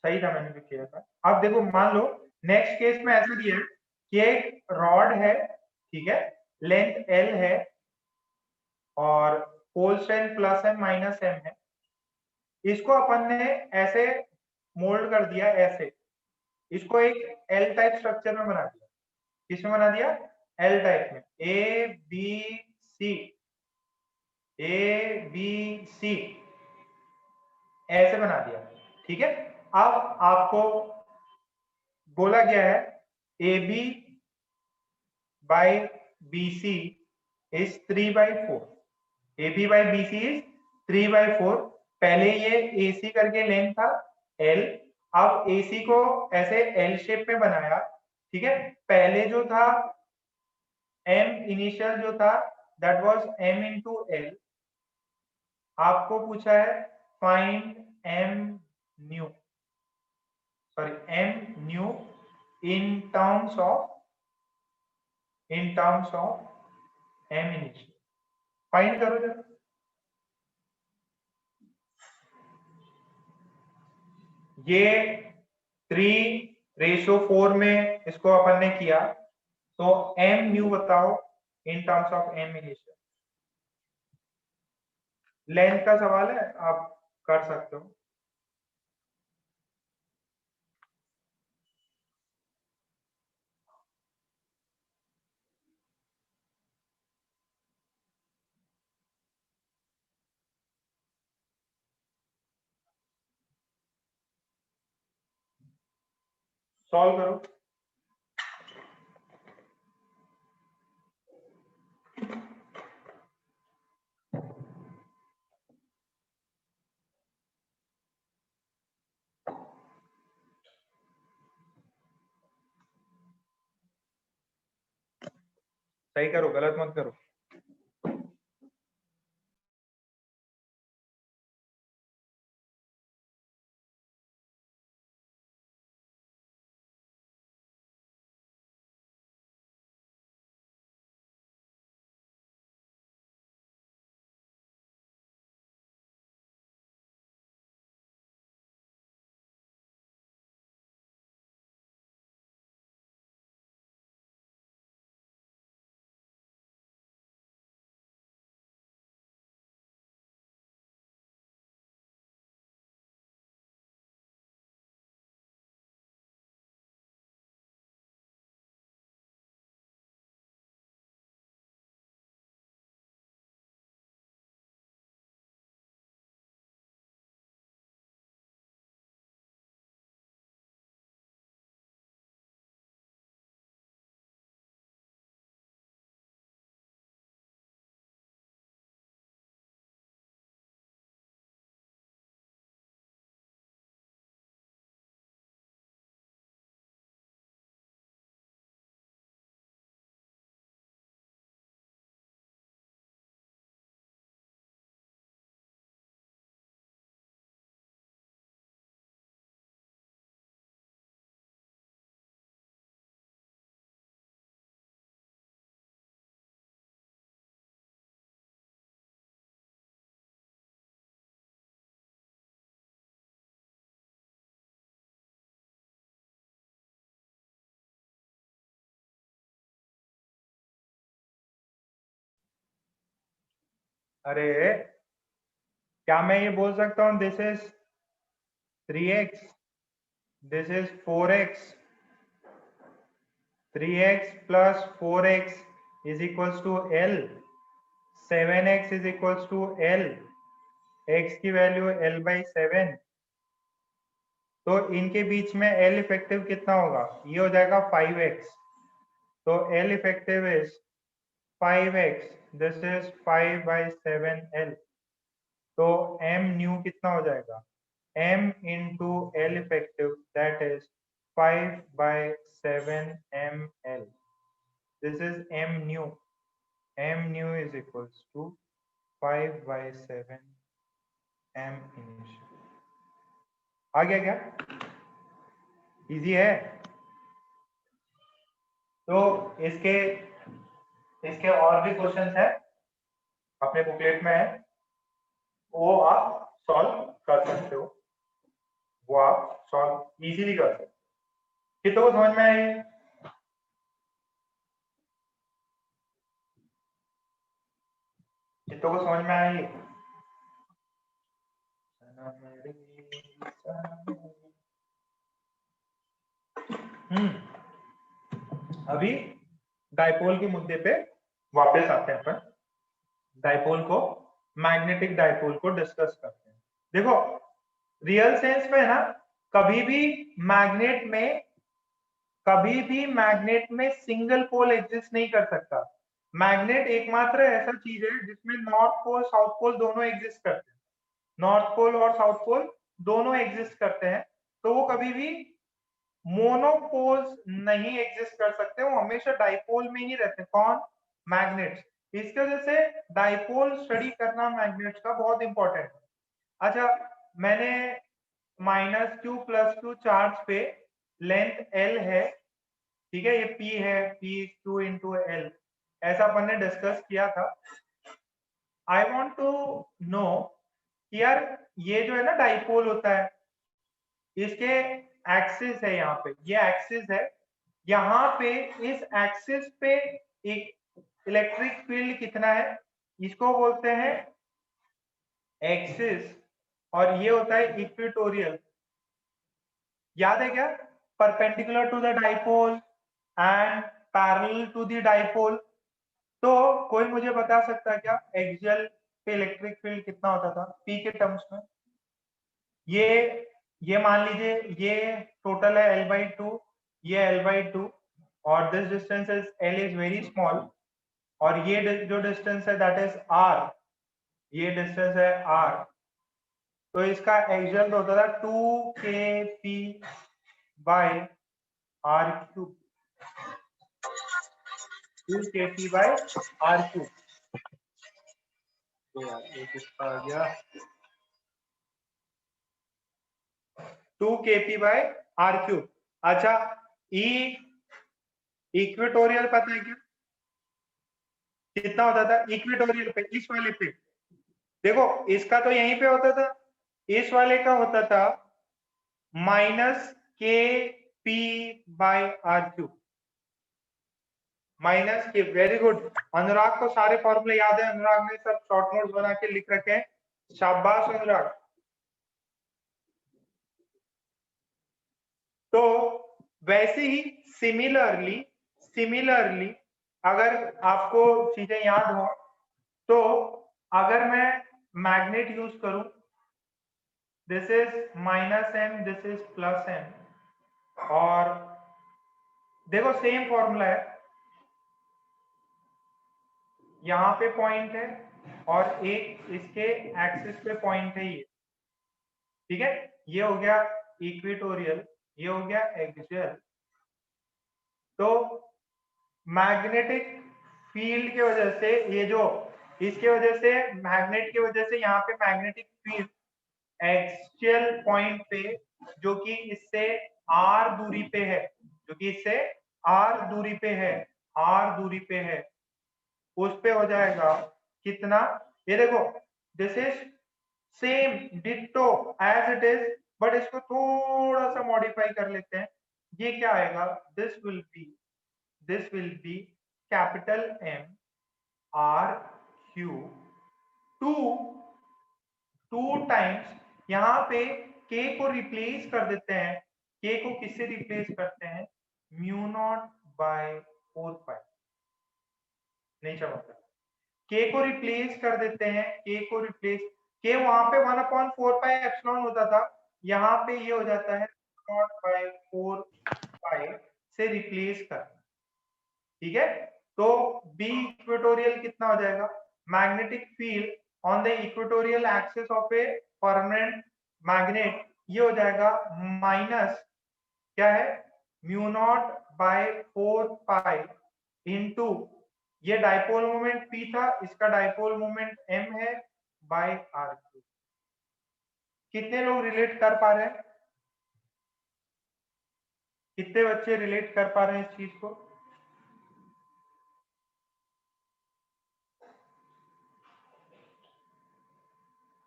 Speaker 1: सही था, मैंने भी किया था। अब देखो, मान लो नेक्स्ट केस में ऐसा दिया है कि एक रॉड है, ठीक है, लेंथ एल है और pole strength plus M minus M है। इसको अपन ने ऐसे मोल्ड कर दिया, ऐसे इसको एक एल टाइप स्ट्रक्चर में बना दिया। किसमें बना दिया? एल टाइप में। A B C, A B C ऐसे बना दिया, ठीक है। अब आपको बोला गया है A B by B C is 3/4। A B by B C is 3/4। पहले ये ए सी करके लेंथ था एल, अब ए सी को ऐसे एल शेप में बनाया, ठीक है। पहले जो था एम इनिशियल जो था, that was M into L. आपको पूछा है find M new, sorry M new in terms of M initial. Find करो जरा। ये 3:4 में इसको अपन ने किया, तो एम न्यू बताओ in terms of M initial. Length का सवाल है, आप कर सकते हो। सॉल्व करो। सही करो, गलत मत करो। अरे क्या मैं ये बोल सकता हूँ this is 3x, this is 4x, 3x plus 4x is equals to L, 7x is equals to L, x की वैल्यू L by 7, तो इनके बीच में L इफेक्टिव कितना होगा, ये हो जाएगा 5x, तो L effective is 5x, this is 5 by 7L, तो m न्यू कितना हो जाएगा, m into L effective, that is 5 by 7 ml. This is m new. M new is equals to 5 by 7 m initial. आ गया क्या? Easy है? तो इसके और भी क्वेश्चंस हैं, अपने बुकलेट में है, वो आप सॉल्व कर सकते हो, वो आप सॉल्व इजीली कर सकते हो। कितनों को समझ में आई? कितनों को समझ में आई? अभी डाइपोल के मुद्दे पे वापस आते हैं अपन, डाइपोल को, मैग्नेटिक डाइपोल को डिस्कस करते हैं। देखो रियल सेंस में ना, कभी भी मैग्नेट में सिंगल पोल एग्जिस्ट नहीं कर सकता। मैग्नेट एकमात्र ऐसा चीज है जिसमें नॉर्थ पोल साउथ पोल दोनों एग्जिस्ट करते हैं, नॉर्थ पोल और साउथ पोल दोनों एग्जिस्ट करते हैं, तो वो कभी भी मोनोपोल्स नहीं एग्जिस्ट कर सकते, वो हमेशा डाइपोल में ही रहते हैं। कौन? मैग्नेट्स। इसकी वजह से डाइपोल स्टडी करना मैग्नेट्स का बहुत इंपॉर्टेंट है। अच्छा, मैंने -q + q चार्ज पे लेंथ l है, ठीक है, ये p है, p q into l, ऐसा अपन ने डिस्कस किया था। आई वांट टू नो कि यार ये जो है ना डाइपोल होता है, इसके एक्सिस है, यहाँ पे ये एक्सिस है, यहाँ पे इस एक्सिस पे एक इलेक्ट्रिक फील्ड कितना है, इसको बोलते हैं एक्सिस, और ये होता है इक्वेटोरियल। याद है क्या? Perpendicular to the dipole and parallel to the dipole. तो कोई मुझे बता सकता है क्या एक्सियल पे इलेक्ट्रिक फील्ड कितना होता था P के टर्म्स में? ये मान लीजिए ये टोटल है L/2, ये L/2, और this distance is L is very small, और ये जो डिस्टेंस है दैट इज R, ये डिस्टेंस है R, तो इसका एक्सियल होता था 2kp by r³, 2kp by r³, तो यार ये कितना आ गया, 2kp by r³। अच्छा, इक्वेटोरियल पता है क्या कितना होता था इक्वेटोरियल पे, इस वाले पे? देखो इसका तो यहीं पे होता था, इस वाले का होता था -kp by r³, -k। Very good, Anurag को सारे फॉर्मूले याद है, अनुराग ने सब शॉर्ट नोट्स बना के लिख रखे हैं, शाबाश अनुराग। तो वैसे ही सिमिलरली अगर आपको चीजें याद हो, तो अगर मैं मैग्नेट यूज करूं, this is -m, this is +m, और देखो सेम फॉर्मूला है, यहाँ पे पॉइंट है और एक इसके एक्सिस पे पॉइंट है, ये ठीक है, ये हो गया इक्वेटोरियल, ये हो गया एक्सियल। तो मैग्नेटिक फील्ड की वजह से, ये जो इसके वजह से, मैग्नेट की वजह से यहाँ पे मैग्नेटिक फील्ड एक्सियल पॉइंट पे, जो कि इससे r दूरी पे है, जो कि इससे r दूरी पे है, r दूरी पे है, उस पे हो जाएगा कितना, ये देखो this is same ditto as it is, but इसको थोड़ा सा मॉडिफाई कर लेते हैं। ये क्या आएगा, this will be capital M r³ 2 times, यहाँ पे k को रिप्लेस कर देते हैं k को किससे रिप्लेस करते हैं, म्यू नॉट बाय 4 पाई, नहीं चमकता, k को रिप्लेस कर देते हैं, k को रिप्लेस, k वहां पे 1/4 पाई एप्सिलॉन होता था, यहाँ पे ये हो जाता है नॉट बाय 4 पाई से रिप्लेस कर, ठीक है। तो बी इक्वेटोरियल कितना हो जाएगा, magnetic field on the equatorial axis of a permanent magnet, ये हो जाएगा माइनस क्या है, mu not by 4 pi into, ये डाइपोल मोमेंट P था, इसका डाइपोल मोमेंट M है बाय R क्यूब। कितने लोग रिलेट कर पा रहे हैं, कितने बच्चे रिलेट कर पा रहे हैं इस चीज को?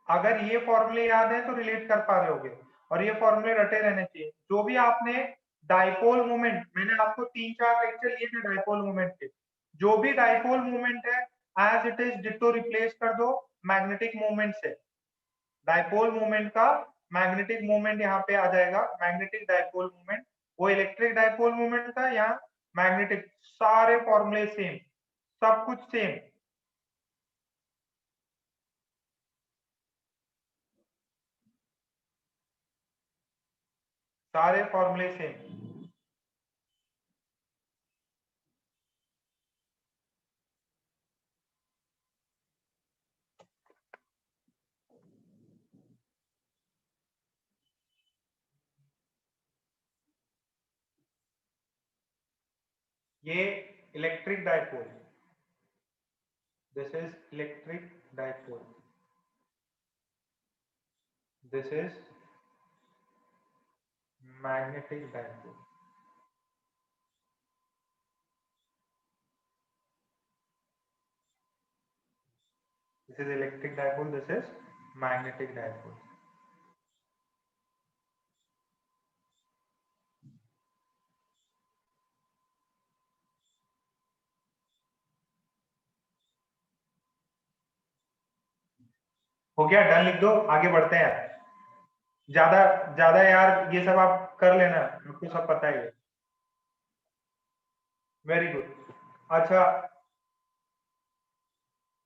Speaker 1: अगर ये फॉर्मूले याद है तो रिलेट कर पा रहे होगे, और ये फॉर्मूले रटे रहने चाहिए। जो भी आपने डाइपोल मोमेंट, मैंने आपको 3-4 लेक्चर लिए थे डाइपोल मोमेंट के, जो भी डाइपोल मोमेंट है as it is ditto replace कर दो मैग्नेटिक मोमेंट से। डाइपोल मोमेंट का मैग्नेटिक मोमेंट यहाँ पे आ जाएगा, मैग्नेटिक डाइपोल मोमेंट, वो इलेक्ट्रिक डाइपोल मोमेंट था, यहाँ मैग्नेटिक, सारे फॉर्मूले सेम, सब कुछ सेम। सारे फॉर्मूले सेम। ये electric dipole, this is electric dipole, this is magnetic dipole, this is electric dipole, this is magnetic dipole। हो गया, डन लिख दो, आगे बढ़ते हैं। ज्यादा ज्यादा यार ये सब आप कर लेना, आपको सब पता ही है। Very good. अच्छा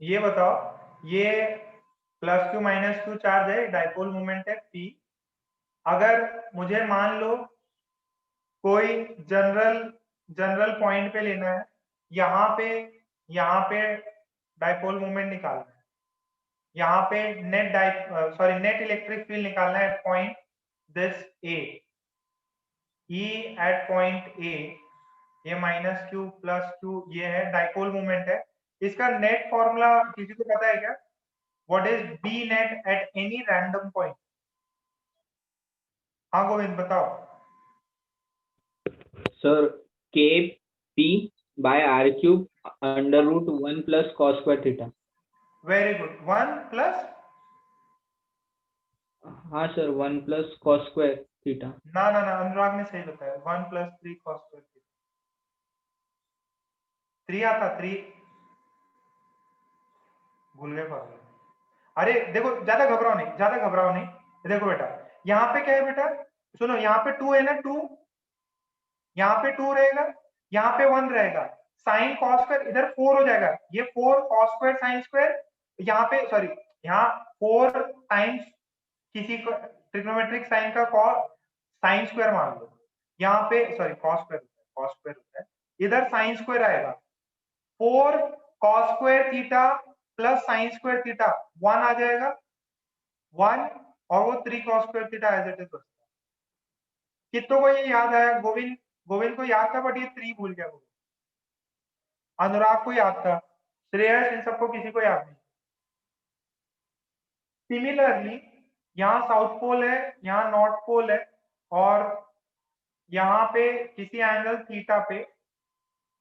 Speaker 1: ये बताओ, ये +q -q चार्ज है, डाइपोल मोमेंट है P। अगर मुझे मान लो कोई जनरल जनरल पॉइंट पे लेना है, यहाँ पे डाइपोल मोमेंट निकालना है, यहाँ पे नेट इलेक्ट्रिक फील्ड निकालना है at point this A, E at point A, ये -q +q, ये है डाइपोल मोमेंट है। इसका नेट फॉर्मूला किसी को पता है क्या, what is B net at any random point? हाँ गोविंद बताओ।
Speaker 3: Sir kp by r cube √1 plus cos square theta।
Speaker 1: Very good, 1 plus,
Speaker 3: हाँ sir 1 plus cos square theta।
Speaker 1: ना ना ना, अनुराग ने सही बताया, 1 + 3 cos स्क्वायर थीटा, 3 आता, 3 भूल गए फॉर्मूला। अरे देखो, ज्यादा घबराओ नहीं, देखो बेटा, यहाँ पे क्या है बेटा, सुनो, यहाँ पे 2 है ना, 2, यहाँ पे 2 रहेगा, यहाँ पे 1 रहेगा, साइन कॉस स्क्वायर इधर 4 हो जाएगा, ये 4 कॉस स्क्वायर साइन स्क्वायर, यहाँ पे सॉरी, यहाँ 4 टाइम्स किसी को ट्रिग्नोमेट्रिक साइन का कॉस साइन स्क्वायर मान लो, यहाँ पे सॉरी कॉस स्क्वायर होता है, इधर साइन स्क्वायर आएगा, 4 cos square theta plus sine square theta 1 आ जाएगा, 1, और वो 3 cos square theta as it is बचता है। कितनों को ये याद आया? गोविंद को याद था, बट ये 3 भूल गया। अनुराग को याद था, श्रेयस, इन सबको किसी को याद नहीं। सिमिलरली यहाँ साउथ पोल है, यहाँ नॉर्थ पोल है, और यहाँ पे किसी एंगल थीटा पे,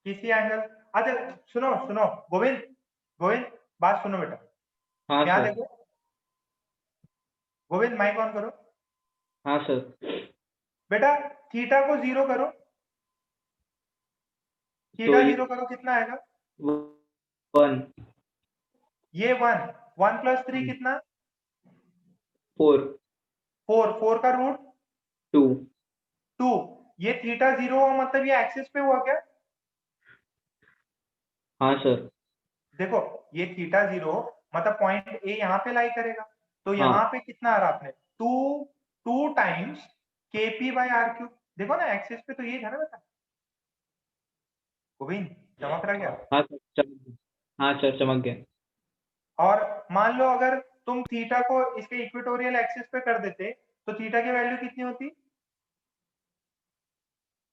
Speaker 1: किसी एंगल, अच्छा सुनो सुनो गोविंद बात सुनो बेटा,
Speaker 3: हाँ
Speaker 1: यहाँ
Speaker 3: सर।
Speaker 1: देखो गोविंद, माइक ऑन करो।
Speaker 3: हाँ सर।
Speaker 1: बेटा थीटा को 0 करो, थीटा 0 करो, कितना आएगा?
Speaker 3: 1।
Speaker 1: ये 1 + 3 कितना?
Speaker 3: 4
Speaker 1: 4 का रूट
Speaker 3: 2
Speaker 1: 2, ये थीटा 0 हुआ मतलब ये एक्सिस पे हुआ क्या?
Speaker 3: हाँ सर।
Speaker 1: देखो ये थीटा 0 मतलब पॉइंट ए यहाँ पे लाई करेगा, तो यहाँ
Speaker 3: हाँ
Speaker 1: पे कितना आ रहा आपने 2 times KP by R cube. देखो ना एक्सिस पे तो ये था ना बेटा, गोविंद चमक रहा क्या?
Speaker 3: हाँ सर चमक, हाँ सर चमक गया।
Speaker 1: और मान लो अगर तुम थीटा को इसके इक्वेटोरियल एक्सिस पे कर देते तो थीटा की वैल्यू कितनी होती?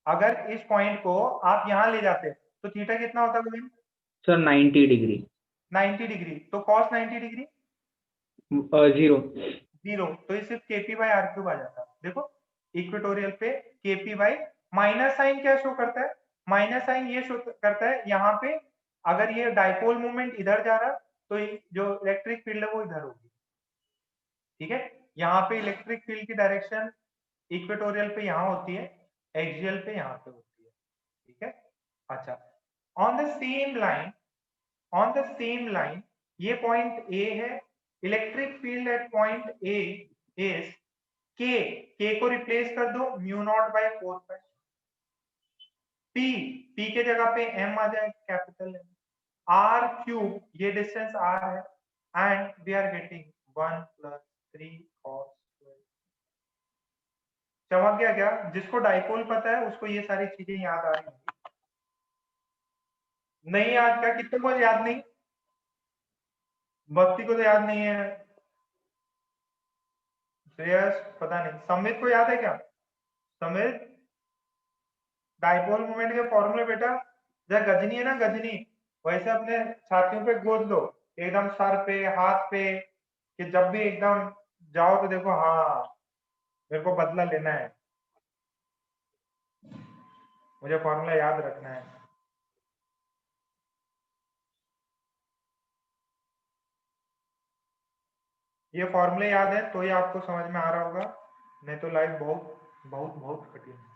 Speaker 1: अगर इस पॉइंट को आप यहाँ ले जाते तो थीटा कितना होता गोविंद?
Speaker 3: Sir 90 degree.
Speaker 1: 90 डिग्री, तो कॉस 90 डिग्री
Speaker 3: 0।
Speaker 1: 0, तो ये सिर्फ केपी बाई आर क्यूब आ जाता। देखो इक्वेटोरियल पे केपी बाई, माइनस साइन क्या शो करता है? माइनस साइन ये शो करता है यहाँ पे अगर ये डाइपोल मूवमेंट इधर जा रहा तो जो इलेक्ट्रिक फील्ड है वो इधर होगी, ठीक है। यहाँ पे इलेक्ट्रिक फील्ड की डायरेक्शन इक्वेटोरियल पे यहाँ होती है, एक्सियल पे यहाँ पे होती है, ठीक है। अच्छा, on the same line, on the same line ये पॉइंट ए है, electric field at point A is के को रिप्लेस कर दो mu not by 4 pi, P के जगह पे एम आ जाए कैपिटल एम, आर क्यूब ये डिस्टेंस आर है, and we are getting 1 + 3 cos। चमक गया क्या? जिसको डाइपोल पता है उसको ये सारी चीजें याद आ रही होंगी। नहीं याद क्या? कितने को याद नहीं? भक्ति को तो याद नहीं है, श्रेयस पता नहीं, समित को याद है क्या? समित डाइपोल मोमेंट के फॉर्मूले बेटा, जब गजनी है ना गजनी, वैसे अपने छातियों पे गोद लो, एकदम सर पे हाथ पे, कि जब भी एकदम जाओ तो देखो हाँ मेरे को बदला लेना है, मुझे फॉर्मूला याद रखना है। ये फॉर्मूले याद है तो ये आपको समझ में आ रहा होगा, नहीं तो लाइफ बहुत बहुत बहुत कठिन है।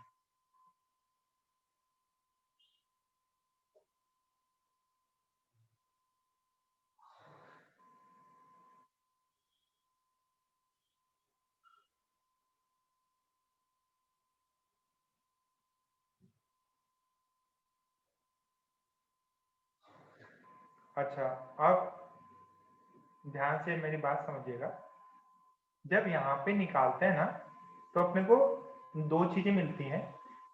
Speaker 1: अच्छा, अब ध्यान से मेरी बात समझिएगा, जब यहाँ पे निकालते हैं ना तो अपने को दो चीजें मिलती हैं,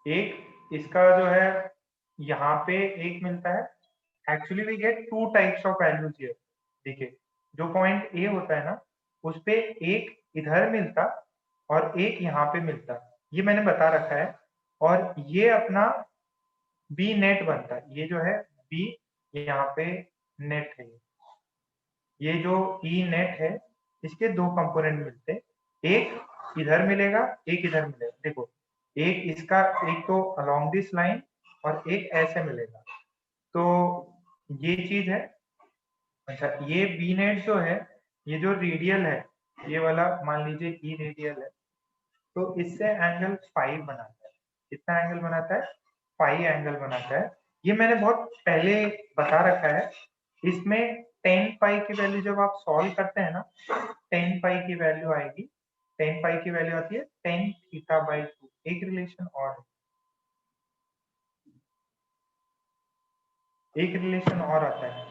Speaker 1: एक इसका जो है यहाँ पे एक मिलता है, actually we get 2 types of values here. देखिए जो पॉइंट ए होता है ना उस पे एक इधर मिलता और एक यहाँ पे मिलता, ये मैंने बता रखा है, और ये अपना बी नेट बनता है, ये जो है बी यहाँ पे नेट है, ये जो ई नेट है इसके दो कंपोनेंट मिलते हैं, एक इधर मिलेगा एक इधर मिलेगा। देखो एक इसका एक तो अलोंग दिस लाइन और एक ऐसे मिलेगा, तो ये चीज है। अच्छा ये बी नेट जो है ये जो रेडियल है, ये वाला मान लीजिए ई रेडियल है, तो इससे एंगल फाइव बनाता है। कितना एंगल बनाता है? फाइव एंगल बनाता है। ये मैंने बहुत पहले बता रखा है। इसमें टेन पाई की वैल्यू जब आप सॉल्व करते हैं ना, टेन पाई की वैल्यू आएगी, टेन पाई की वैल्यू आती है टेन थीटा बाई 2। एक रिलेशन और है, एक रिलेशन और आता है,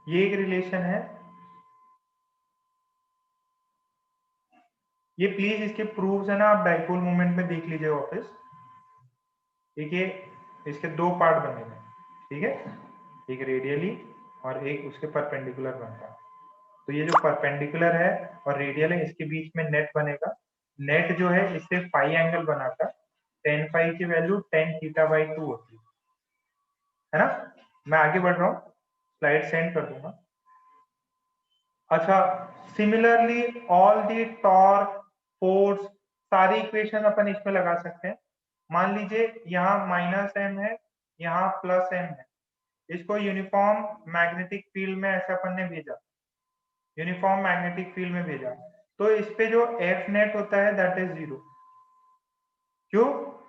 Speaker 1: ये एक रिलेशन है। ये प्लीज इसके प्रूफ्स है ना आप डाइपोल मोमेंट में देख लीजिए वापस। देखिए इसके दो पार्ट बनेंगे, ठीक है, एक रेडियली और एक उसके परपेंडिकुलर बनता है। तो ये जो परपेंडिकुलर है और रेडियल है इसके बीच में नेट बनेगा, नेट जो है इससे फाई एंगल बनाता, टेन फाई की वैल्यू टेन थीटा बाई 2 होती है ना। मैं आगे बढ़ रहा हूँ, स्लाइड सेंड कर दूंगा। अच्छा, similarly all the torque force सारी इक्वेशन अपन इसमें लगा सकते हैं। मान लीजिए यहाँ माइनस एम है, यहाँ प्लस एम है, इसको यूनिफॉर्म मैग्नेटिक फील्ड में ऐसे अपन ने भेजा, यूनिफॉर्म मैग्नेटिक फील्ड में भेजा, तो इस पे जो एफ नेट होता है दैट इज 0। क्यों?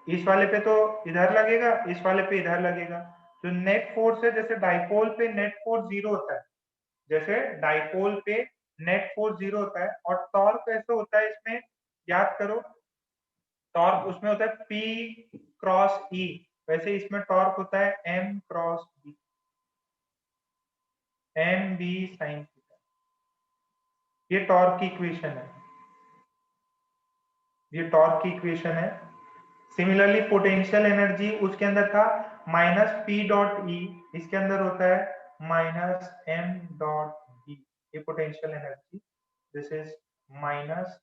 Speaker 1: इस वाले पे तो इधर लगेगा, इस वाले पे इधर लगेगा। जो नेट फोर्स है, जैसे डाइपोल पे नेट फोर्स 0 होता है, जैसे डाइपोल पे नेट फोर्स 0 होता है, और टॉर्क कैसे होता है इसमें याद करो, टॉर्क उसमें होता है P क्रॉस E, वैसे इसमें टॉर्क होता है M cross B, M B sine theta. ये टॉर्क की इक्वेशन है, ये टॉर्क की इक्वेशन है। सिमिलरली पोटेंशियल एनर्जी उसके अंदर था माइनस पी डॉट ई, इसके अंदर होता है माइनस एम डॉट बी। ये potential energy, this is minus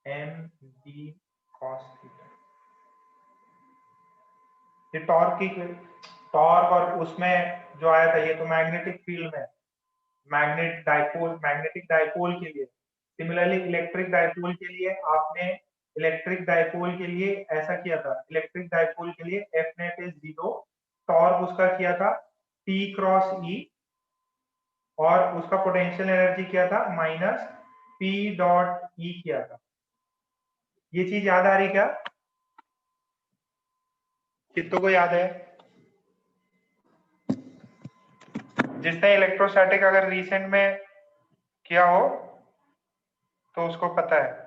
Speaker 1: M B cos theta. ये टॉर्क की, टॉर्क और उसमें जो आया था ये तो मैग्नेटिक फील्ड में, मैग्नेटिक डाइपोल के लिए। सिमिलरली इलेक्ट्रिक डाइपोल के लिए आपने, इलेक्ट्रिक डाइपोल के लिए ऐसा किया था, इलेक्ट्रिक डाइपोल के लिए एफ नेट इज 0, टॉर्क उसका किया था P क्रॉस E, और उसका पोटेंशियल एनर्जी किया था माइनस P डॉट E किया था। ये चीज याद आ रही क्या? कितनों को याद है? जिसने इलेक्ट्रोस्टैटिक अगर रिसेंट में किया हो तो उसको पता है।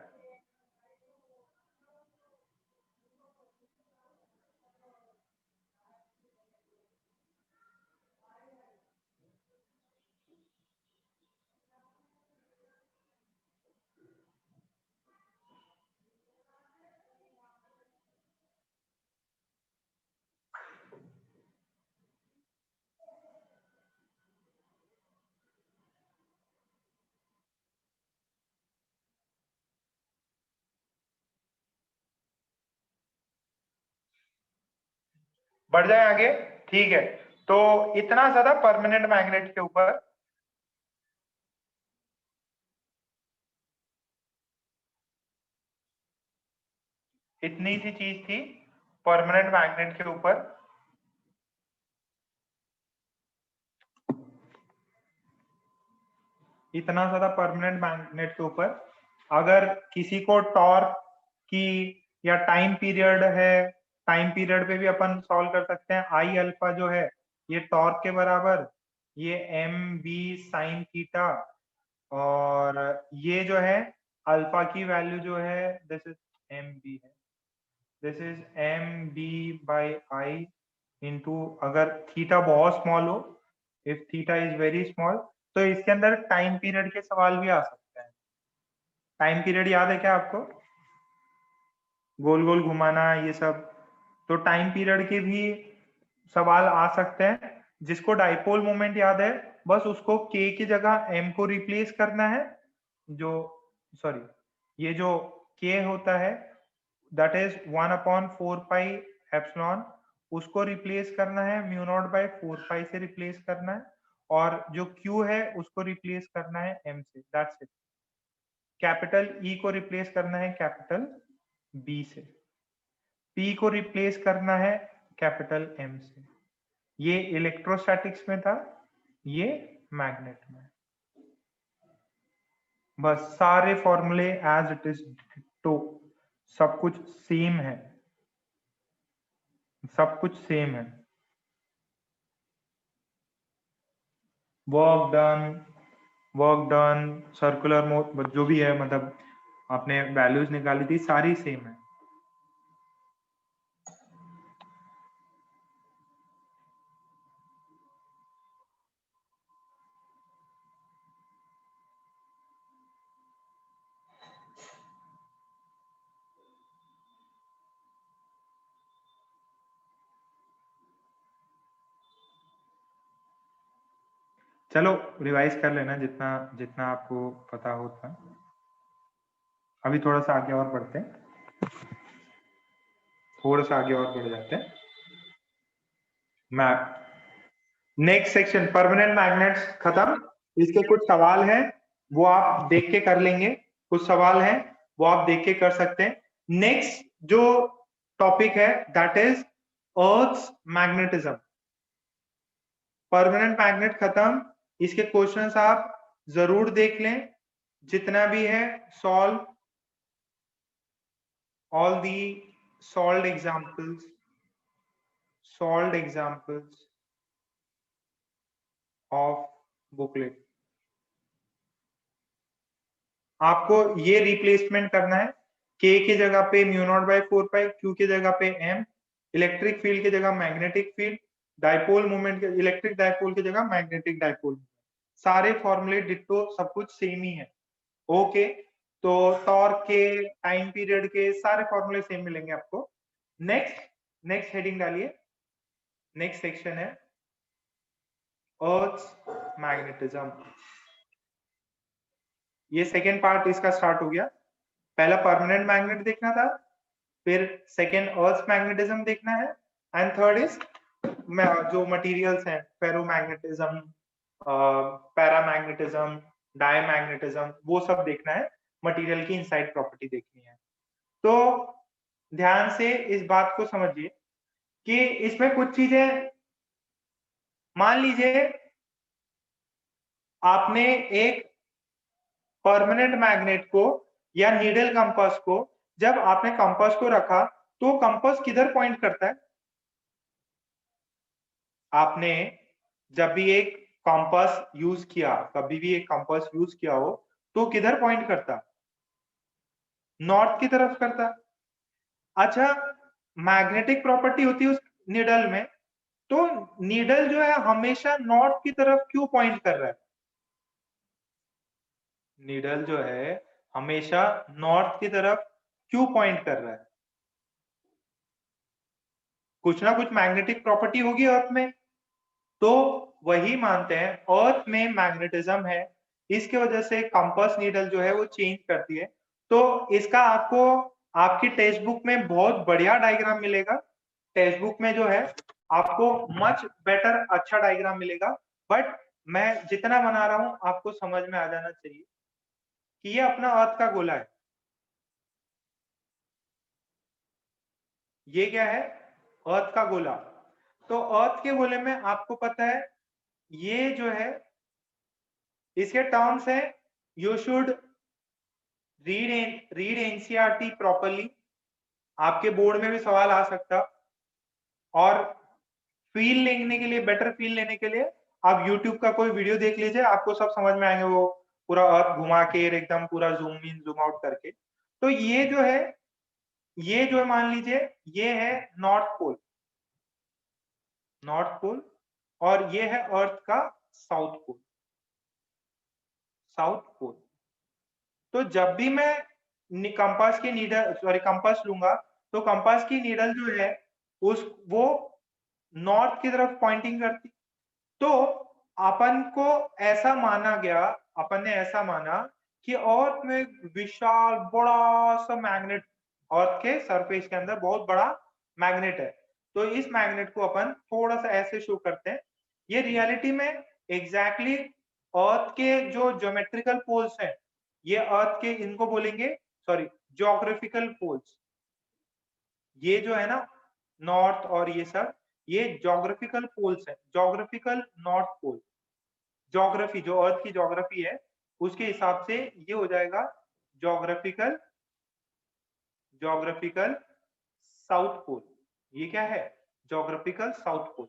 Speaker 1: बढ़ जाए आगे, ठीक है। तो इतना ज्यादा परमानेंट मैग्नेट के ऊपर इतनी सी चीज थी, परमानेंट मैग्नेट के ऊपर इतना ज्यादा परमानेंट मैग्नेट के ऊपर अगर किसी को टॉर्क की या टाइम पीरियड है, टाइम पीरियड पे भी अपन सॉल्व कर सकते हैं। आई अल्फा जो है ये टॉर्क के बराबर, ये एम बी साइन थीटा, और ये जो है अल्फा की वैल्यू जो है दिस इज एम बी है, this is M B by I into, अगर थीटा बहुत स्मॉल हो, if theta is very small, तो इसके अंदर टाइम पीरियड के सवाल भी आ सकते हैं। टाइम पीरियड याद है क्या आपको? गोल गोल घुमाना ये सब, तो टाइम पीरियड के भी सवाल आ सकते हैं। जिसको डाइपोल मोमेंट याद है, बस उसको k की जगह m को रिप्लेस करना है। जो सॉरी, ये जो k होता है दैट इज 1/4 पाई एप्सिलॉन, उसको रिप्लेस करना है म्यू नॉट बाय 4 पाई से रिप्लेस करना है, और जो q है उसको रिप्लेस करना है m से, दैट्स इट। कैपिटल E को रिप्लेस करना है कैपिटल B से, P को रिप्लेस करना है कैपिटल M से। ये इलेक्ट्रोस्टैटिक्स में था, ये मैग्नेट में। बस सारे फॉर्मूले एज इट इज, तो सब कुछ सेम है, सब कुछ सेम है। वर्क डन सर्कुलर मोड जो भी है, मतलब आपने वैल्यूज निकाली थी सारी सेम है। चलो रिवाइज कर लेना जितना जितना आपको पता होता। अभी थोड़ा सा आगे और बढ़ते हैं, थोड़ा सा आगे और बढ़ जाते हैं। Map next section permanent magnets खत्म। इसके कुछ सवाल हैं वो आप देख के कर लेंगे, कुछ सवाल हैं वो आप देख के कर सकते हैं। नेक्स्ट जो टॉपिक है that is earth's magnetism. Permanent magnet खत्म, इसके क्वेश्चंस आप जरूर देख लें, जितना भी है solve all the solved examples of booklet. आपको ये रिप्लेसमेंट करना है, k की जगह पे μ0/4π, q की जगह पे m, इलेक्ट्रिक फील्ड की जगह मैग्नेटिक फील्ड, डाइपोल मोमेंट के इलेक्ट्रिक डाइपोल की जगह मैग्नेटिक डाइपोल, सारे फॉर्मूले डिट्टो, सब कुछ सेम ही है। ओके, तो टॉर्क के, टाइम पीरियड के सारे फॉर्मूले सेम मिलेंगे आपको। नेक्स्ट हेडिंग डालिए। नेक्स्ट सेक्शन है अर्थ मैग्नेटिज्म। ये सेकेंड पार्ट इसका स्टार्ट हो गया। पहला परमानेंट मैग्नेट देखना था, फिर सेकेंड अर्थ मैग्नेटिज्म देखना है, एंड थर्ड इज जो मटेरियल्स हैं, फेरोमैग्नेटिज्म, पैरामैग्नेटिज्म, डायमैग्नेटिज्म, वो सब देखना है। मटेरियल की इनसाइड प्रॉपर्टी देखनी है। तो ध्यान से इस बात को समझिए कि इसमें कुछ चीजें, मान लीजिए आपने एक परमानेंट मैग्नेट को या नीडल कंपास को, जब आपने कंपास को रखा तो कंपास किधर पॉइंट करता है? आपने जब भी एक कंपास यूज किया, कभी भी एक कंपास यूज किया हो तो किधर पॉइंट करता? नॉर्थ की तरफ करता। अच्छा, मैग्नेटिक प्रॉपर्टी होती है उस नीडल में, तो नीडल जो है हमेशा नॉर्थ की तरफ क्यों पॉइंट कर रहा है? नीडल जो है हमेशा नॉर्थ की तरफ क्यों पॉइंट कर रहा है? कुछ ना कुछ मैग्नेटिक प्रॉपर्टी होगी अर्थ में, तो वही मानते हैं अर्थ में मैग्नेटिज्म है, इसकी वजह से कंपास नीडल जो है वो चेंज करती है। तो इसका आपको आपकी टेक्स्ट बुक में बहुत बढ़िया डायग्राम मिलेगा। टेक्स्ट बुक में जो है आपको मच बेटर, अच्छा डायग्राम मिलेगा, बट मैं जितना बना रहा हूं आपको समझ में आ जाना चाहिए कि ये अपना अर्थ का गोला है। ये क्या है? अर्थ का गोला। तो अर्थ के गोले में आपको पता है ये जो है, इसके टर्म्स है, you should read NCERT properly. आपके बोर्ड में भी सवाल आ सकता, और फील लेने के लिए, बेटर फील लेने के लिए आप YouTube का कोई वीडियो देख लीजिए, आपको सब समझ में आएंगे, वो पूरा अर्थ घुमा के एकदम पूरा जूम इन जूम आउट करके। तो ये जो है, ये जो है मान लीजिए ये है नॉर्थ पोल, नॉर्थ पोल, और ये है अर्थ का साउथ पोल, साउथ पोल। तो जब भी मैं कंपास की नीडल, सॉरी कंपास लूंगा, तो कंपास की नीडल जो है उस वो नॉर्थ की तरफ पॉइंटिंग करती। तो अपन को ऐसा माना गया, अपन ने ऐसा माना कि अर्थ में विशाल बड़ा सा मैग्नेट, अर्थ के सरफेस के अंदर बहुत बड़ा मैग्नेट है। तो इस मैग्नेट को अपन थोड़ा सा ऐसे शो करते हैं। ये रियलिटी में एग्जैक्टली अर्थ के जो ज्योमेट्रिकल पोल्स हैं, ये अर्थ के, इनको बोलेंगे, सॉरी, ज्योग्राफिकल पोल्स। ये जो है ना नॉर्थ और ये सब, ये ज्योग्राफिकल पोल्स है, ज्योग्राफिकल नॉर्थ पोल। ज्योग्राफी, जो अर्थ की ज्योग्राफी है उसके हिसाब से ये हो जाएगा ज्योग्राफिकल, ज्योग्राफिकल साउथ पोल। ये क्या है? Geographical south pole.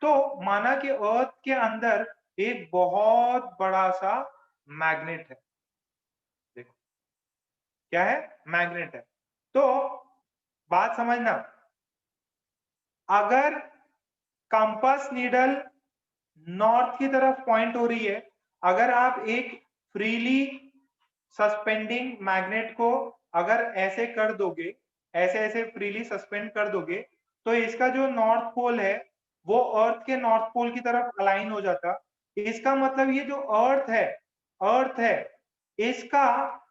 Speaker 1: तो माना कि अर्थ के अंदर एक बहुत बड़ा सा मैग्नेट है। देखो क्या है? मैग्नेट है। तो बात समझना, अगर कंपास नीडल नॉर्थ की तरफ पॉइंट हो रही है, अगर आप एक फ्रीली सस्पेंडिंग मैग्नेट को अगर ऐसे कर दोगे, ऐसे ऐसे फ्रीली सस्पेंड कर दोगे, तो इसका जो नॉर्थ पोल है वो अर्थ के नॉर्थ पोल की तरफ अलाइन हो जाता। इसका मतलब ये जो अर्थ है, अर्थ है, इसका,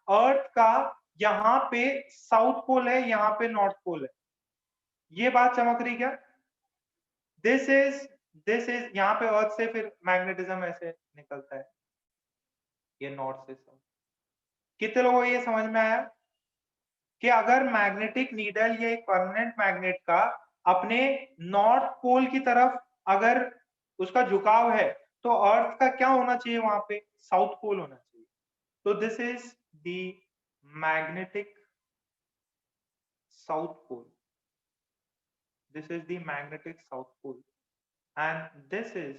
Speaker 1: अर्थ का यहाँ पे साउथ पोल है, यहाँ पे नॉर्थ पोल है। ये बात चमक रही क्या? दिस इज यहाँ पे अर्थ से फिर मैग्नेटिज्म ऐसे निकलता है, ये नॉर्थ से साउथ। कितने लोगों को ये समझ में आया कि अगर मैग्नेटिक नीडल या एक परमानेंट मैग्नेट का अपने नॉर्थ पोल की तरफ अगर उसका झुकाव है, तो अर्थ का क्या होना चाहिए? वहां पे साउथ पोल होना चाहिए। तो this is the magnetic south pole. this is the magnetic south pole, and this is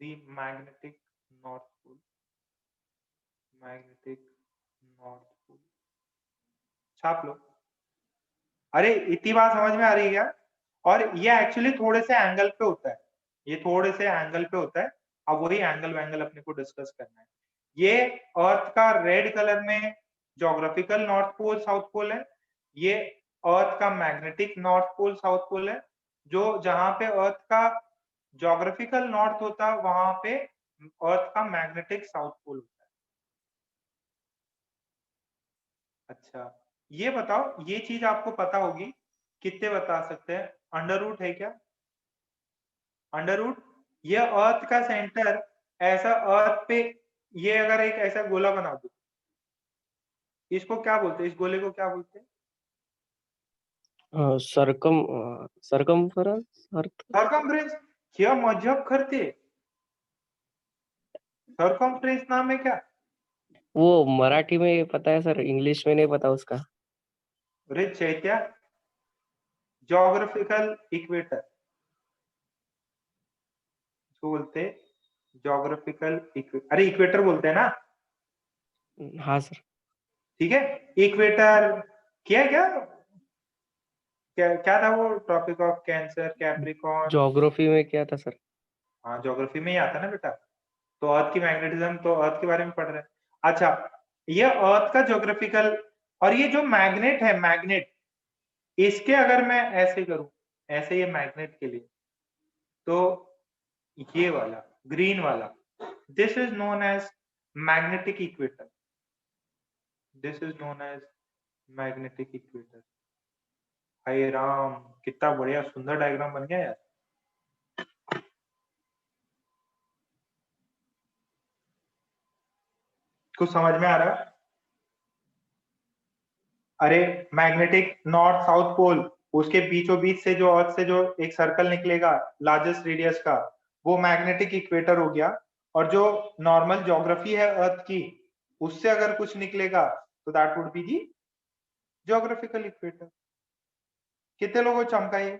Speaker 1: the magnetic north pole. Magnetic north pole छाप लो। अरे इतनी बात समझ में आ रही है क्या? और ये एक्चुअली थोड़े से एंगल पे होता है, ये थोड़े से एंगल पे होता है। अब वही एंगल वैंगल अपने को डिस्कस करना है। ये अर्थ का रेड कलर में geographical north pole south pole है, ये अर्थ का magnetic north pole south pole है। जो जहां पे अर्थ का ज्योग्राफिकल नॉर्थ होता है वहां पे अर्थ का मैग्नेटिक साउथ पोल होता है। अच्छा ये बताओ, ये चीज आपको पता होगी, कितने बता सकते हैं? अंडर रूट है क्या? अंडर रूट, ये अर्थ का सेंटर ऐसा अर्थ पे, ये अगर एक ऐसा गोला बना दो, इसको क्या बोलते हैं? इस गोले को क्या बोलते हैं?
Speaker 4: सरकमफरन्स अर्थ
Speaker 1: सर्कमफ्रेंस। क्या मजाक करते? सर्कमफ्रेंस नाम है क्या?
Speaker 4: वो मराठी में पता है सर, इंग्लिश में नहीं पता उसका।
Speaker 1: अरे चैत्या, ज्योग्राफिकल इक्वेटर इसको बोलते, ज्योग्राफिकल इक्वेटर। अरे इक्वेटर बोलते हैं ना?
Speaker 4: हाँ सर।
Speaker 1: ठीक है, इक्वेटर क्या क्या क्या क्या था वो? Tropic of cancer, capricorn.
Speaker 4: Geography में क्या था सर?
Speaker 1: हाँ ज्योग्राफी में ही आता ना बेटा। तो अर्थ की मैग्नेटिज्म, तो अर्थ के बारे में पढ़ रहे हैं। अच्छा, ये अर्थ का ज्योग्राफिकल, और ये जो मैग्नेट है, मैग्नेट, इसके अगर मैं ऐसे करूं, ऐसे ये मैग्नेट के लिए, तो ये वाला ग्रीन वाला, this is known as magnetic equator. This is known as magnetic equator. हाय राम, कितना बढ़िया सुंदर डायग्राम बन गया यार। कुछ समझ में आ रहा है? अरे मैग्नेटिक नॉर्थ साउथ पोल, उसके बीचों बीच से जो अर्थ से जो एक सर्कल निकलेगा लार्जेस्ट रेडियस का, वो मैग्नेटिक इक्वेटर हो गया। और जो नॉर्मल ज्योग्राफी है अर्थ की, उससे अगर कुछ निकलेगा तो that would be the geographical equator. कितने लोगों को चमका ये?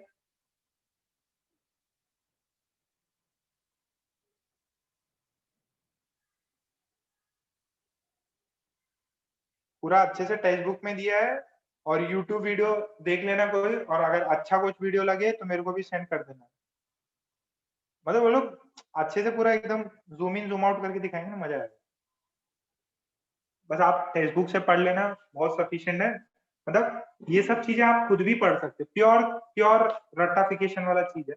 Speaker 1: पूरा अच्छे से टेक्स्ट बुक में दिया है, और यूट्यूब वीडियो देख लेना कोई, और अगर अच्छा कुछ वीडियो लगे तो मेरे को भी सेंड कर देना। मतलब वो लोग अच्छे से पूरा एकदम जूम इन जूम आउट करके दिखाएंगे ना, मजा आएगा। बस आप टेक्स्ट बुक से पढ़ लेना, बहुत सफिशिएंट है। मतलब ये सब चीजें आप खुद भी पढ़ सकते, प्योर प्योर रट्टाफिकेशन वाला चीज है।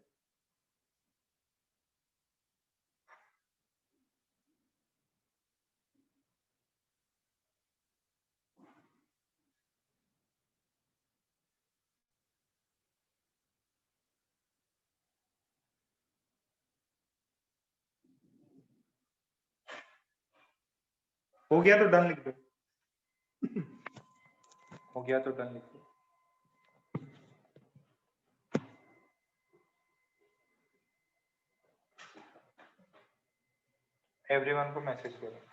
Speaker 1: हो गया तो डन लिख दो। हो गया तो डन लिख दो। एवरीवन को मैसेज करो।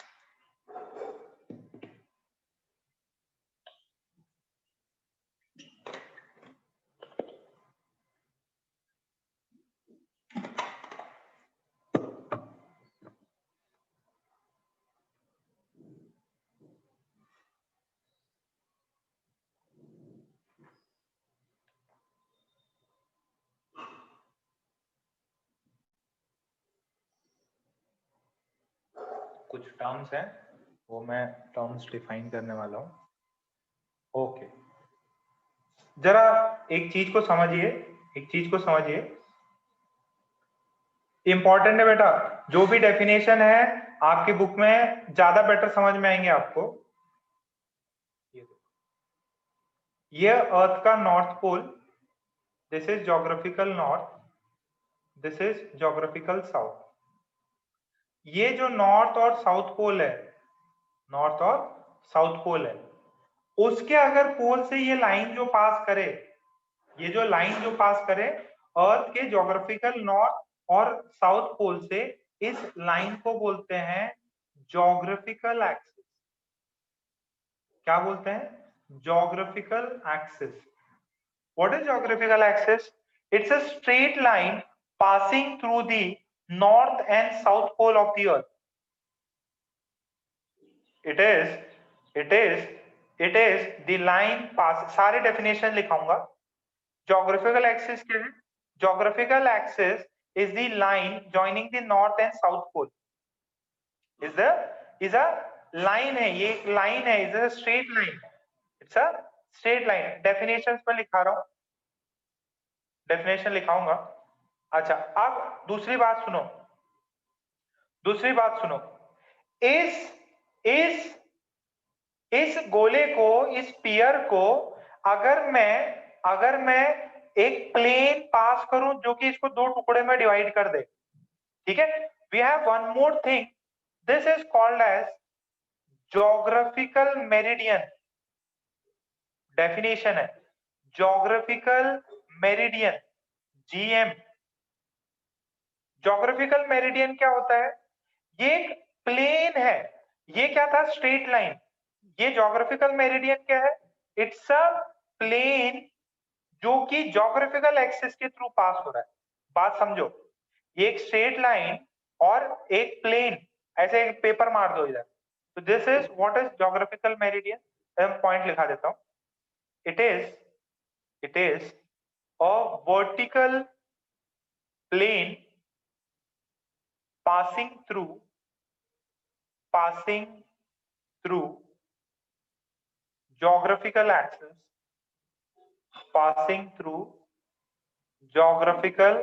Speaker 1: कुछ टर्म्स हैं, वो मैं टर्म्स डिफाइन करने वाला हूं। ओके, जरा एक चीज को समझिए, एक चीज को समझिए, इंपॉर्टेंट है बेटा। जो भी डेफिनेशन है आपकी बुक में ज्यादा बेटर समझ में आएंगे आपको। ये अर्थ का north pole, this is geographical north, this is geographical south. ये जो नॉर्थ और साउथ पोल है, नॉर्थ और साउथ पोल है, उसके अगर पोल से ये लाइन जो पास करे, ये जो लाइन जो पास करे अर्थ के ज्योग्राफिकल नॉर्थ और साउथ पोल से, इस लाइन को बोलते हैं ज्योग्राफिकल एक्सिस। क्या बोलते हैं? Geographical axis. What is geographical axis? It's a straight line passing through the north and south pole of the earth. It is the line pass. सारे definition लिखाऊंगा. Geographical axis क्या है? Geographical axis is the line joining the north and south pole. Is a line है, ये एक line है, is a straight line. It's a straight line. Definitions में लिखा रहा हूँ, definition लिखाऊंगा. अच्छा, अब दूसरी बात सुनो. इस गोले को, इस स्फीयर को अगर मैं एक प्लेन पास करूं जो कि इसको दो टुकड़े में डिवाइड कर दे, ठीक है? We have one more thing, this is called as geographical meridian. Definition है geographical meridian, GM. Geographical meridian क्या होता है? ये एक प्लेन है, ये क्या था? Straight line. ये ज्योग्राफिकल मेरिडियन क्या है? इट्स अ प्लेन जो कि ज्योग्राफिकल एक्सिस के थ्रू पास हो रहा है. बात समझो, ये एक स्ट्रेट लाइन और एक प्लेन, ऐसे एक पेपर मार दो इधर. तो this is what is geographical meridian. मैं पॉइंट लिखा देता हूं. It is a vertical plane passing through geographical axis, passing through geographical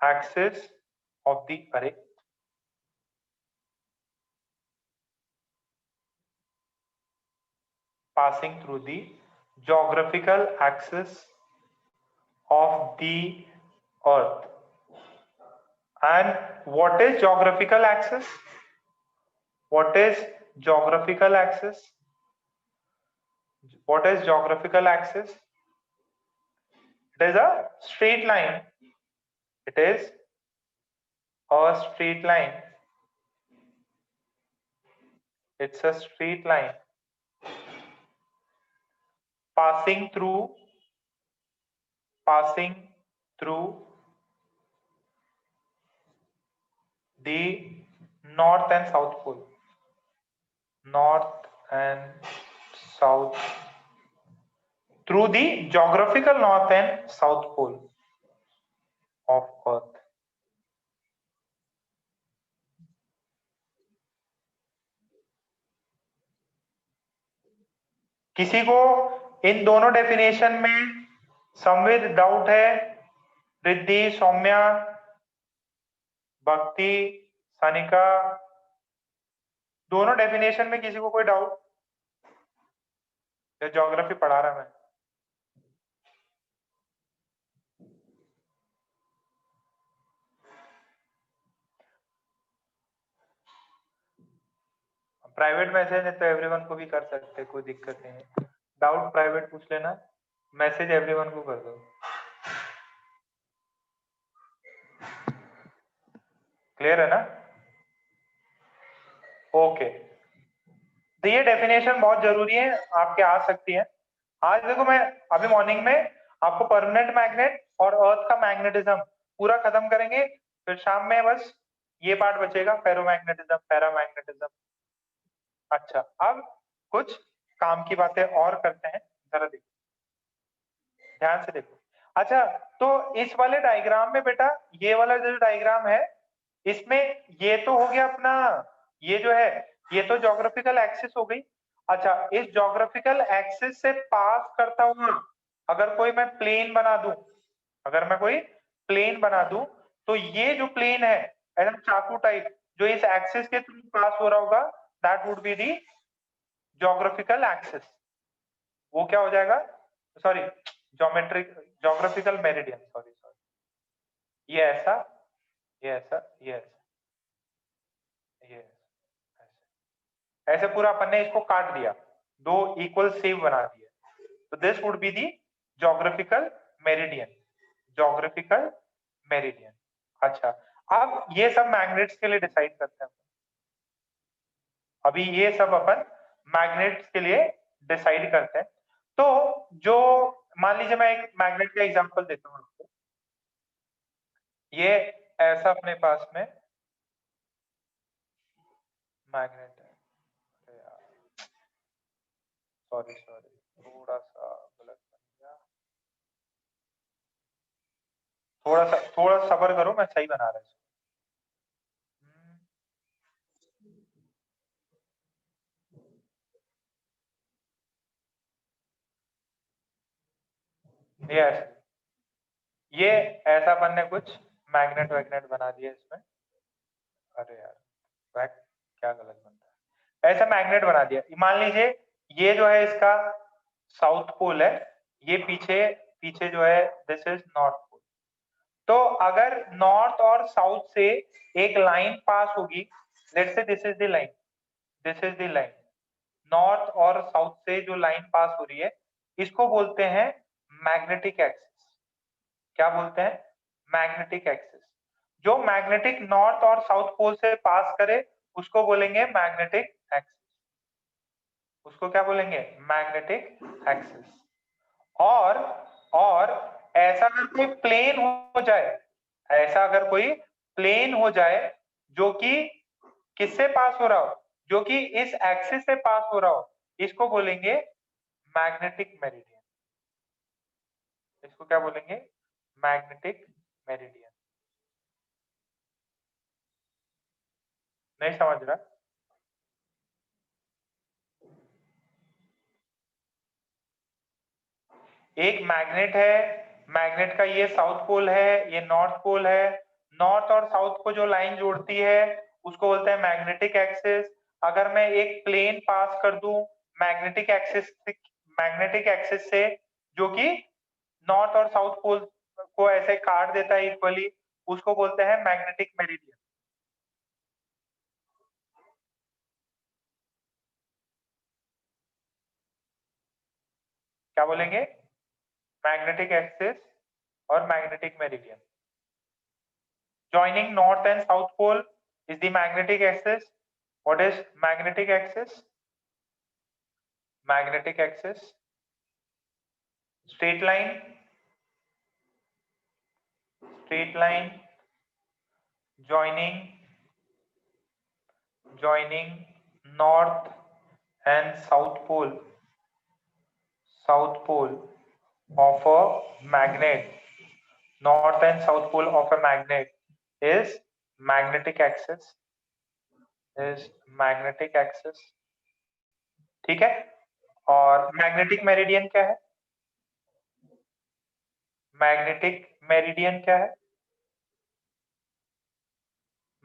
Speaker 1: axis of the array. Passing through the geographical axis of the earth. And what is geographical axis? What is geographical axis? What is geographical axis? It is a straight line. It is a straight line. It's a straight line passing through the north and south pole. North and south, through the geographical north and south pole of earth. किसी को इन दोनों definition में संविद doubt है? रिद्धि, सौम्या, भक्ति, सनिका, दोनों definition में किसी को कोई डाउट? ज्योग्राफी पढ़ा रहा मैं. प्राइवेट मैसेज है तो एवरीवन को भी कर सकते, कोई दिक्कत नहीं है. डाउट प्राइवेट पूछ लेना, मैसेज एवरीवन को कर दो. क्लियर है ना? ओके. तो ये डेफिनेशन बहुत जरूरी है, आपके आ सकती है. आज देखो, मैं अभी मॉर्निंग में आपको परमानेंट मैग्नेट और अर्थ का मैग्नेटिज्म पूरा खत्म करेंगे, फिर शाम में बस ये पार्ट बचेगा, फेरोमैग्नेटिज्म, पैरामैग्नेटिज्म. अच्छा, अब कुछ काम की बातें और करते हैं, जरा देखो, ध्यान से देखो. अच्छा, तो इस वाले डायग्राम में बेटा, ये वाला जो डायग्राम है, इसमें ये तो हो गया अपना, ये जो है ये तो ज्योग्राफिकल एक्सिस हो गई. अच्छा, इस ज्योग्राफिकल एक्सिस से पास करता हुआ अगर कोई मैं प्लेन बना दूं, तो ये जो प्लेन है एकदम चाकू टाइप, जो इस एक्सिस के थ्रू पास हो रहा होगा, that would be the geographical axis. वो क्या हो जाएगा? Sorry, geographical meridian. सॉरी, ये ऐसा, ये ऐसा, ये ऐसा, ये ऐसे पूरा अपन ने इसको काट दिया, दो इक्वल शेप बना दिया. तो this would be the geographical meridian. अच्छा, अब ये सब मैग्नेट्स के लिए डिसाइड करते हैं. अभी ये सब अपन मैग्नेट्स के लिए डिसाइड करते हैं. तो जो मान लीजिए मैं एक मैग्नेट का एग्जांपल देता हूं आपको. ये ऐसा अपने पास में मैग्नेट है। अरे यार सॉरी थोड़ा सा गलत बन गया, थोड़ा सब्र करो, मैं सही बना रहा हूँ। ये ऐसा अपन ने कुछ मैग्नेट वैग्नेट बना दिया इसमें। अरे यार क्या गलत बनता है, ऐसा मैग्नेट बना दिया। मान लीजिए ये जो है इसका साउथ पोल है, ये पीछे पीछे जो है दिस इज नॉर्थ पोल। तो अगर नॉर्थ और साउथ से एक लाइन पास होगी, let's say this is the line, this is the line, north और साउथ से जो लाइन पास हो रही है इसको बोलते हैं मैग्नेटिक एक्सिस। क्या बोलते हैं? Magnetic axis. जो मैग्नेटिक नॉर्थ और साउथ पोल से पास करे उसको बोलेंगे मैग्नेटिक एक्सिस। उसको क्या बोलेंगे? Magnetic axis. और ऐसा अगर कोई प्लेन हो जाए, ऐसा अगर कोई प्लेन हो जाए जो कि किससे पास हो रहा हो, जो कि इस एक्सिस से पास हो रहा हो, इसको बोलेंगे मैग्नेटिक मेरिडियन। इसको क्या बोलेंगे? Magnetic meridian. नहीं समझ रहा? एक मैग्नेट है, मैग्नेट का ये साउथ पोल है, ये नॉर्थ पोल है। नॉर्थ और साउथ को जो लाइन जोड़ती है उसको बोलते हैं मैग्नेटिक एक्सिस। अगर मैं एक प्लेन पास कर दूं मैग्नेटिक एक्सिस से, जो कि नॉर्थ और साउथ पोल को ऐसे काट देता है इक्वली, उसको बोलते हैं मैग्नेटिक मेरिडियन। क्या बोलेंगे? मैग्नेटिक एक्सिस और magnetic meridian. Joining north and south pole is the magnetic axis. What is magnetic axis? Magnetic axis. Straight line joining north and south pole of a magnet. North and south pole of a magnet is magnetic axis. ठीक है? और magnetic meridian क्या है? Magnetic meridian क्या है?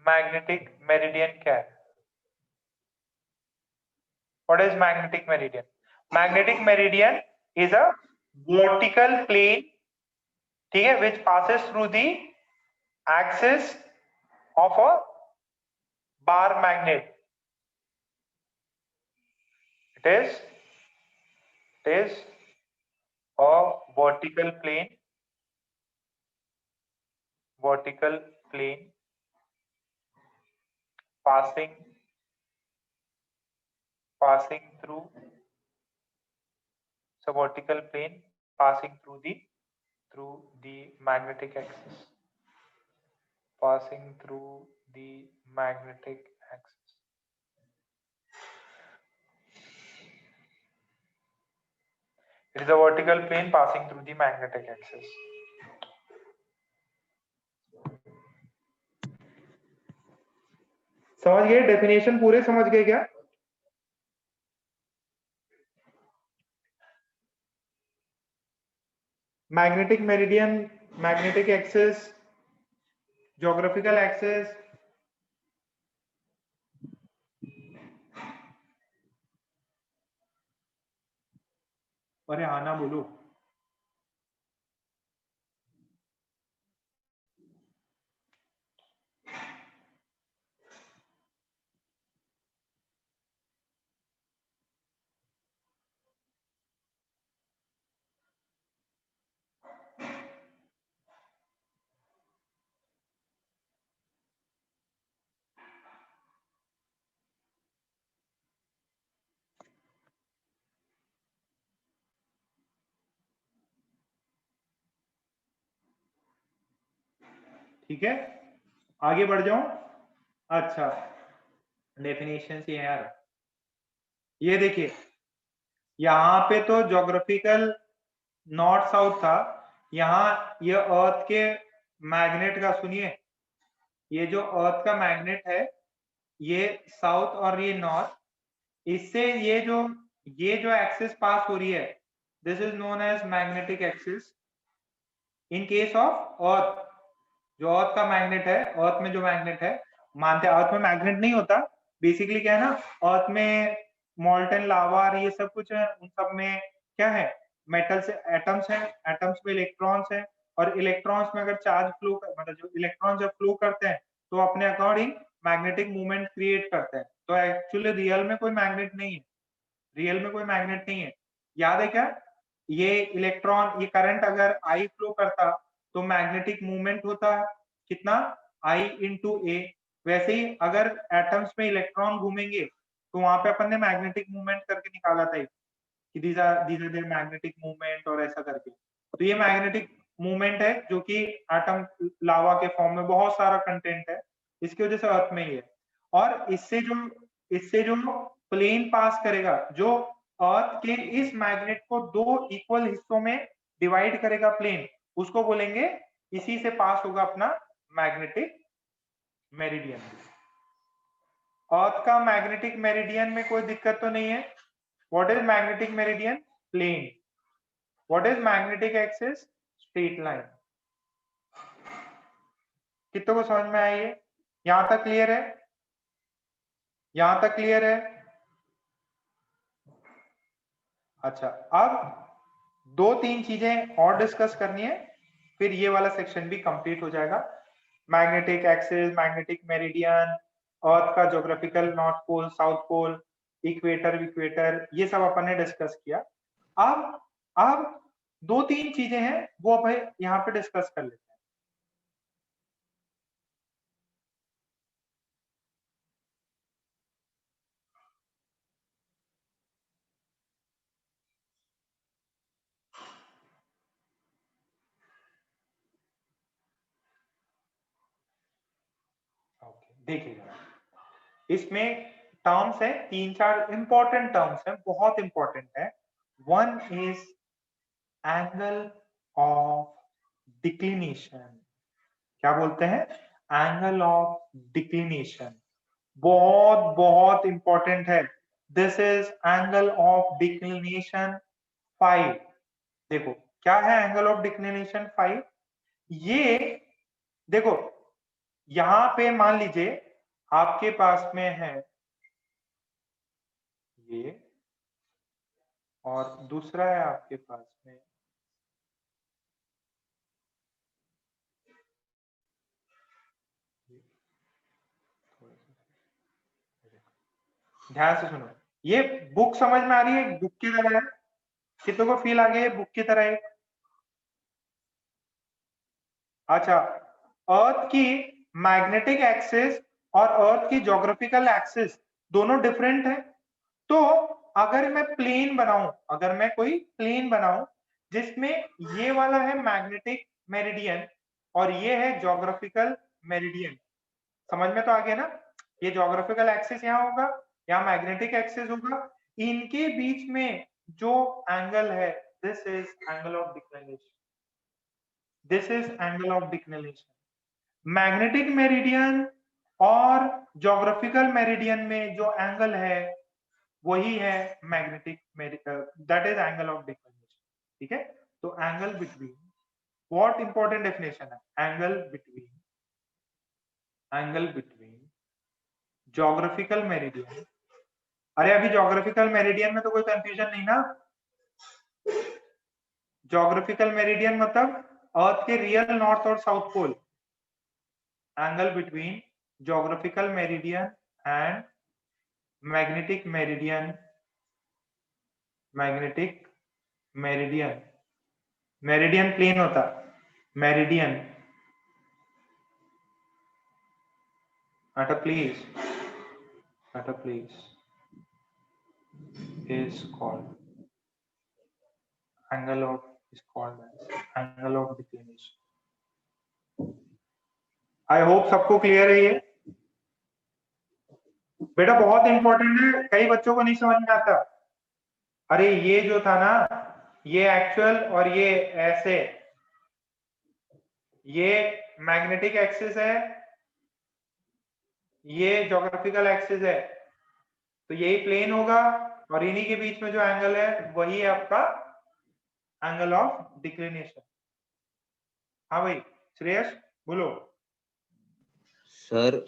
Speaker 1: Magnetic meridian क्या है? What is magnetic meridian? Magnetic meridian is a vertical plane, ठीक है, which passes through the axis of a bar magnet. It is a vertical plane passing through, so vertical plane passing through the magnetic axis, passing through the magnetic axis. It is a vertical plane passing through the magnetic axis. समझ गए? Definition पूरे समझ गए क्या? Magnetic meridian, magnetic axis, geographical axis. अरे आना बोलो। ठीक है, आगे बढ़ जाऊं। अच्छा, डेफिनेशन ये है यार, ये देखिए यहाँ पे तो ज्योग्राफिकल नॉर्थ साउथ था, यहाँ ये अर्थ के मैग्नेट का सुनिए, ये जो अर्थ का मैग्नेट है ये साउथ और ये नॉर्थ, इससे ये जो एक्सिस पास हो रही है this is known as magnetic axis. In case of earth, जो अर्थ का मैग्नेट है, अर्थ में जो मैग्नेट है, मानते हैं अर्थ में मैग्नेट नहीं होता, बेसिकली क्या है ना, अर्थ में मॉल्टन लावा ये सब कुछ है, उन सब में क्या है, मेटल से एटम्स हैं, एटम्स में इलेक्ट्रॉन्स हैं, और इलेक्ट्रॉन्स में अगर चार्ज फ्लो, मतलब जो इलेक्ट्रॉन जब फ्लो करते हैं तो अपने अकॉर्डिंग मैग्नेटिक मूवमेंट क्रिएट करते हैं। तो एक्चुअली रियल में कोई मैग्नेट नहीं है, रियल में कोई मैग्नेट नहीं है। याद है क्या, ये इलेक्ट्रॉन, ये करंट अगर आई फ्लो करता तो मैग्नेटिक मूवमेंट होता है कितना, I इंटू ए। वैसे ही अगर एटम्स में इलेक्ट्रॉन घूमेंगे तो वहां पे अपन ने मैग्नेटिक मूवमेंट करके निकाला था कि these are their magnetic movement, और ऐसा करके। तो ये मैग्नेटिक मूवमेंट है जो कि एटम लावा के फॉर्म में बहुत सारा कंटेंट है, इसकी वजह से अर्थ में ही है। और इससे जो प्लेन पास करेगा, जो अर्थ के इस मैग्नेट को दो इक्वल हिस्सों में डिवाइड करेगा प्लेन, उसको बोलेंगे, इसी से पास होगा अपना मैग्नेटिक मेरिडियन। अर्थ का मैग्नेटिक मेरिडियन में कोई दिक्कत तो नहीं है। What is magnetic meridian, plane. What is magnetic axis, straight line. कितनों को समझ में आई है, यहां तक क्लियर है, यहां तक क्लियर है। अच्छा, अब दो तीन चीजें और डिस्कस करनी है, फिर ये वाला सेक्शन भी कंप्लीट हो जाएगा। Magnetic axis, magnetic meridian, earth का geographical north pole, south pole, equator विक्वेटर, ये सब अपन ने डिस्कस किया। अब दो तीन चीजें हैं वो भाई यहाँ पे डिस्कस कर लेते हैं। देखिएगा, इसमें टर्म्स है, तीन चार इंपॉर्टेंट टर्म्स है, बहुत इंपॉर्टेंट है। One is angle of declination. क्या बोलते हैं, एंगल ऑफ डिक्लिनेशन, बहुत बहुत इंपॉर्टेंट है। This is angle of declination 5। देखो क्या है एंगल ऑफ डिक्लिनेशन 5, ये देखो यहां पे मान लीजिए आपके पास में है ये, और दूसरा है आपके पास में ध्यान से सुनो, ये बुक समझ में आ रही है, बुक की तरह है, कितनों को फील आ गया है बुक की तरह है। अच्छा, अर्थ की मैग्नेटिक एक्सिस और अर्थ की ज्योग्राफिकल एक्सिस दोनों डिफरेंट है। तो अगर मैं प्लेन बनाऊं, अगर मैं कोई प्लेन बनाऊं जिसमें ये वाला है मैग्नेटिक मेरिडियन और ये है ज्योग्राफिकल मेरिडियन, समझ में तो आ गया ना, ये ज्योग्राफिकल एक्सिस यहाँ होगा, यहाँ मैग्नेटिक एक्सिस होगा, इनके बीच में जो एंगल है this is angle of declination, this is angle of declination. Magnetic meridian और ज्योग्राफिकल मेरिडियन में जो एंगल है वही है magnetic, that is angle of declination. ठीक है, तो angle between, what important definition है, एंगल बिटवीन ज्योग्राफिकल मेरिडियन। अरे अभी ज्योग्राफिकल मेरिडियन में तो कोई कंफ्यूजन नहीं ना, ज्योग्राफिकल मेरिडियन मतलब अर्थ के रियल नॉर्थ और south pole. Angle between geographical meridian and magnetic meridian, magnetic meridian, meridian plane होता, meridian at a place is called angle of, is called as angle of declination. I hope सबको clear है ये। बेटा बहुत important है, कई बच्चों को नहीं समझ में आता। अरे ये जो था ना, ये एक्चुअल और ये ऐसे, ये मैग्नेटिक एक्सिस है, ये ज्योग्राफिकल एक्सिस है, तो यही प्लेन होगा और इन्हीं के बीच में जो एंगल है वही है आपका एंगल ऑफ डिक्लिनेशन। हाँ भाई श्रेयस बोलो।
Speaker 2: सर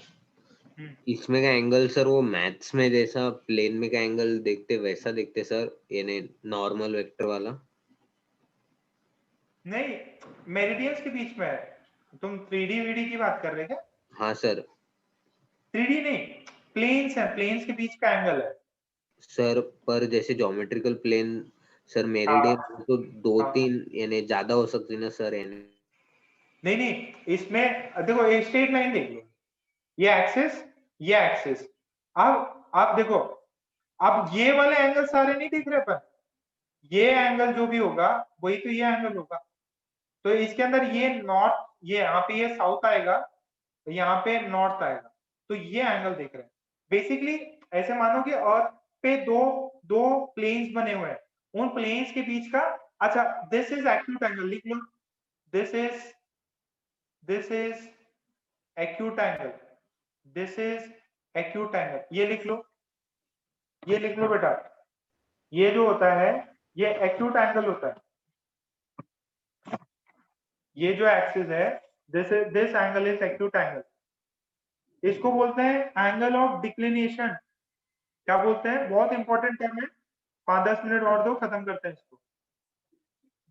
Speaker 2: इसमें का एंगल सर वो मैथ्स में जैसा प्लेन में का एंगल देखते वैसा देखते सर, यानी नॉर्मल वेक्टर वाला।
Speaker 1: नहीं, मेरिडियंस के बीच में है। तुम 3D वीडी की बात कर रहे क्या?
Speaker 2: हाँ सर।
Speaker 1: 3D नहीं, प्लेन्स है, प्लेन्स के बीच का एंगल है
Speaker 2: सर पर जैसे ज्योमेट्रिकल प्लेन सर
Speaker 1: हाँ
Speaker 2: मेरिडियन तो दो
Speaker 1: हाँ।
Speaker 2: तीन यानी ज्यादा हो सकती ना सर, यानी
Speaker 1: नहीं नहीं, इसमें देखो एक स्ट्रेट लाइन देख लो, ये एक्सिस, ये एक्सिस। अब आप देखो, अब ये वाले एंगल सारे नहीं दिख रहे, पर ये एंगल जो भी होगा वही तो ये एंगल होगा। तो इसके अंदर ये नॉर्थ, ये यहाँ पे ये साउथ आएगा, तो यहाँ पे नॉर्थ आएगा, तो ये एंगल देख रहे हैं। बेसिकली ऐसे मानो कि अर्थ पे दो दो प्लेन्स बने हुए हैं, उन प्लेन्स के बीच का, अच्छा दिस इज एक्यूट एंगल, लिख लो, this is acute angle, this is acute angle, ये लिख लो, ये लिख लो बेटा। ये जो होता है ये एक्यूट एंगल होता है, ये जो एक्सिस है this angle is acute angle. इसको बोलते हैं एंगल ऑफ डिक्लिनेशन। क्या बोलते हैं? बहुत इंपॉर्टेंट टर्म है, 5-10 मिनट और दो, खत्म करते हैं इसको।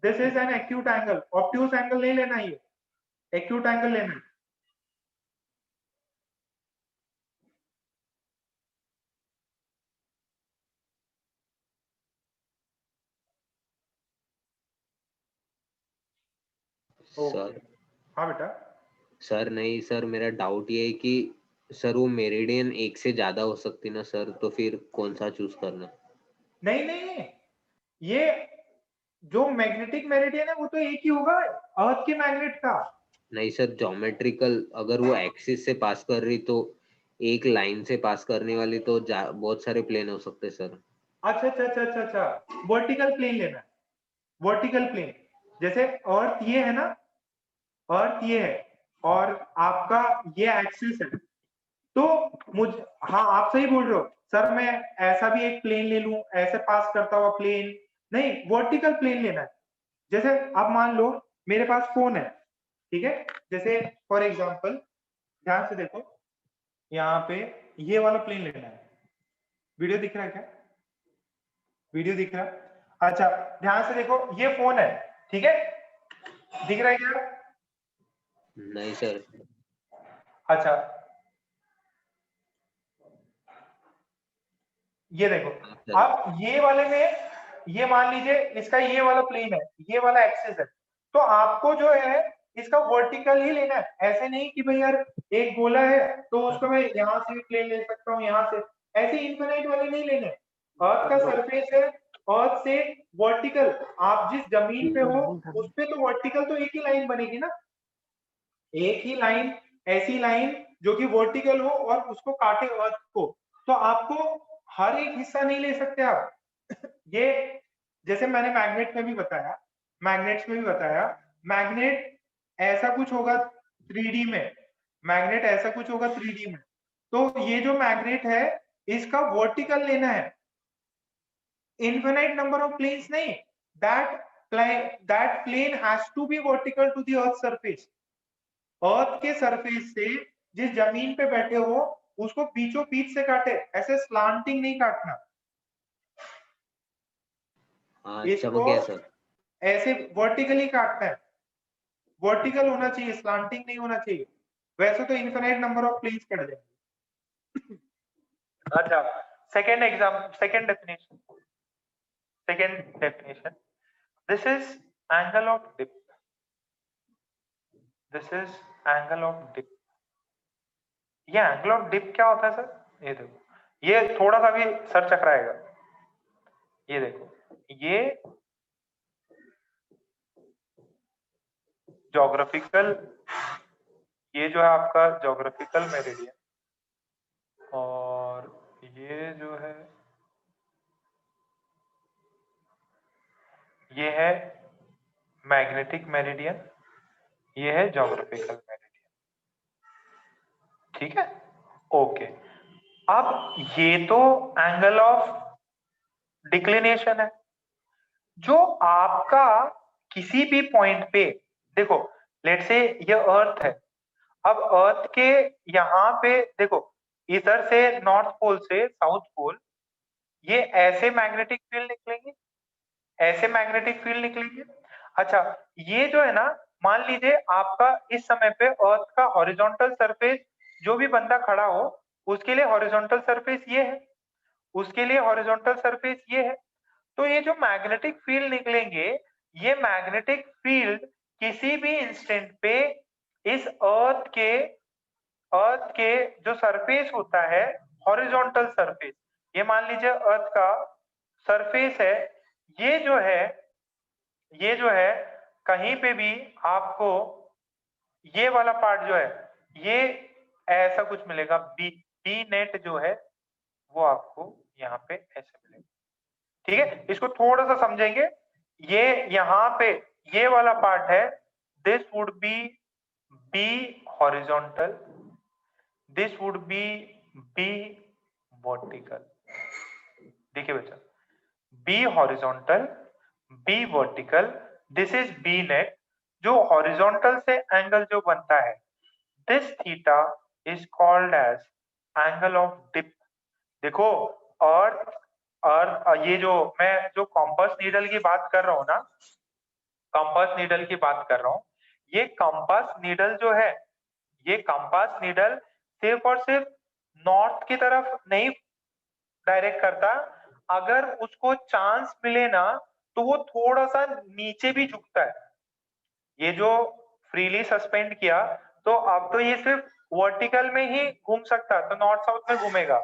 Speaker 1: This is an acute angle, obtuse angle नहीं लेना, ये एक्यूट एंगल लेना है।
Speaker 2: सर।
Speaker 1: हाँ बेटा।
Speaker 2: सर नहीं सर, मेरा डाउट ये है कि सर वो मेरिडियन एक से ज्यादा हो सकती ना सर, तो फिर कौन सा चूज करना?
Speaker 1: नहीं नहीं, ये जो मैग्नेटिक मेरिडियन है वो तो एक ही होगा, अर्थ के मैग्नेट का।
Speaker 2: नहीं सर, ज्योमेट्रिकल अगर वो एक्सिस से पास कर रही तो एक लाइन से पास करने वाली तो बहुत सारे प्लेन हो सकते सर।
Speaker 1: अच्छा अच्छा अच्छा अच्छा अच्छा, वर्टिकल प्लेन लेना है, वर्टिकल प्लेन। जैसे अर्थ ये है ना, अर्थ ये है और आपका ये एक्सिस है, तो मुझ, हाँ आप सही बोल रहे हो सर, मैं ऐसा भी एक प्लेन ले लूं, ऐसे पास करता हुआ प्लेन, नहीं वर्टिकल प्लेन लेना है। जैसे आप मान लो मेरे पास फोन है, ठीक है, जैसे फॉर एग्जांपल ध्यान से देखो, यहाँ पे ये वाला प्लेन लेना है। वीडियो दिख रहा है क्या? वीडियो दिख रहा है? अच्छा ध्यान से देखो, ये फोन है, ठीक है, दिख रहा है क्या?
Speaker 2: नहीं सर।
Speaker 1: अच्छा ये देखो,
Speaker 2: हाँ सर।
Speaker 1: अब ये वाले में, ये मान लीजिए इसका ये वाला प्लेन है, ये वाला एक्सिस है, तो आपको जो है इसका वर्टिकल ही लेना है। ऐसे नहीं कि भाई यार एक गोला है तो उसको मैं यहाँ से भी प्लेन ले सकता हूँ, यहाँ से, ऐसे इनफिनाइट वाले नहीं लेने। अर्थ का सरफेस है, अर्थ से वर्टिकल, आप जिस जमीन पे हो उस पे तो वर्टिकल तो एक ही लाइन बनेगी ना, एक ही लाइन, ऐसी लाइन जो कि वर्टिकल हो और उसको काटे अर्थ को। तो आपको हर एक हिस्सा नहीं ले सकते आप। ये जैसे मैंने मैग्नेट में भी बताया, मैग्नेट्स में भी बताया, मैग्नेट ऐसा कुछ होगा 3D में, मैग्नेट ऐसा कुछ होगा 3D में। तो ये जो मैग्नेट है इसका वर्टिकल लेना है, इनफिनाइट नंबर ऑफ प्लेन्स नहीं, that plane has to be vertical to the earth surface. Earth के सरफेस से जिस जमीन पे बैठे हो उसको बीचों बीच से काटे, ऐसे स्लांटिंग नहीं काटना,
Speaker 2: हाँ अच्छा
Speaker 1: इसको
Speaker 2: गया सर।
Speaker 1: ऐसे वर्टिकली काटना है, वर्टिकल होना चाहिए, स्लांटिंग नहीं होना चाहिए, वैसे तो infinite number of planes cut जाएंगे। अच्छा second exam, second definition, this is angle of dip, this is angle of dip. ये एंगल ऑफ डिप क्या होता है सर? ये देखो, ये थोड़ा सा भी सर चकराएगा, ये देखो, ये ज्योग्राफिकल, ये जो है आपका ज्योग्राफिकल मेरिडियन, और ये जो है ये है मैग्नेटिक मेरिडियन, ये है ज्योग्राफिकल मेरिडियन। ठीक है, ओके। अब ये तो एंगल ऑफ डिक्लिनेशन है। जो आपका किसी भी पॉइंट पे, देखो लेट से ये अर्थ है, अब अर्थ के यहाँ पे देखो, इधर से नॉर्थ पोल से साउथ पोल, ये ऐसे मैग्नेटिक फील्ड निकलेंगे, ऐसे मैग्नेटिक फील्ड निकलेंगे। अच्छा, ये जो है ना, मान लीजिए आपका इस समय पे अर्थ का हॉरिजॉन्टल सरफेस, जो भी बंदा खड़ा हो उसके लिए हॉरिजॉन्टल सरफेस ये है, उसके लिए हॉरिजॉन्टल सरफेस ये है। तो ये जो मैग्नेटिक फील्ड निकलेंगे, ये मैग्नेटिक फील्ड किसी भी इंस्टेंट पे इस अर्थ के जो सरफेस होता है, हॉरिजॉन्टल सरफेस, ये मान लीजिए अर्थ का सरफेस है, ये जो है कहीं पे भी आपको ये वाला पार्ट जो है, ये ऐसा कुछ मिलेगा, बी नेट जो है वो आपको यहाँ पे ऐसे मिलेगा। ठीक है, इसको थोड़ा सा समझेंगे। ये यहाँ पे ये वाला पार्ट है, this would B B horizontal, this would B B vertical. देखिए बच्चा, B horizontal, B vertical, this is B net. जो हॉरिजॉन्टल से एंगल जो बनता है, this theta is called as angle of dip. देखो, अर्थ ये जो मैं जो कॉम्पास नीडल की बात कर रहा हूँ ना, कंपास नीडल की बात कर रहा हूँ, ये कंपास नीडल जो है, ये कंपास नीडल सिर्फ और सिर्फ नॉर्थ की तरफ नहीं डायरेक्ट करता, अगर उसको चांस मिले ना तो वो थोड़ा सा नीचे भी झुकता है। ये जो फ्रीली सस्पेंड किया, तो अब तो ये सिर्फ वर्टिकल में ही घूम सकता, तो नॉर्थ साउथ में घूमेगा।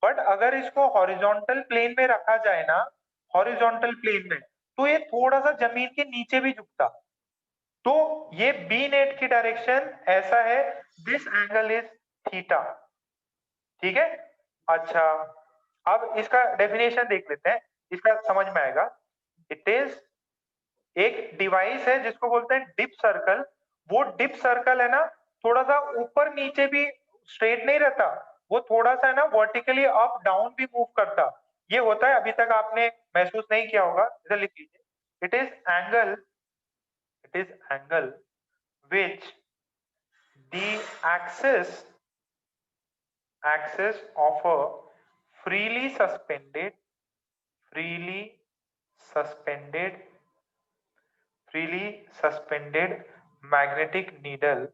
Speaker 1: बट अगर इसको हॉरिजॉन्टल प्लेन में रखा जाए ना, हॉरिजॉन्टल प्लेन में, तो ये थोड़ा सा जमीन के नीचे भी झुकता। तो ये बी नेट की डायरेक्शन ऐसा है, दिस एंगल इज थीटा। ठीक है, अच्छा अब इसका डेफिनेशन देख लेते हैं, इसका समझ में आएगा। इट इज एक डिवाइस है जिसको बोलते हैं डिप सर्कल। वो डिप सर्कल है ना, थोड़ा सा ऊपर नीचे भी स्ट्रेट नहीं रहता, वो थोड़ा सा है ना वर्टिकली अप डाउन भी मूव करता। ये होता है, अभी तक आपने महसूस नहीं किया होगा, इधर लिख लीजिए। It is angle which the axis of a freely suspended magnetic needle,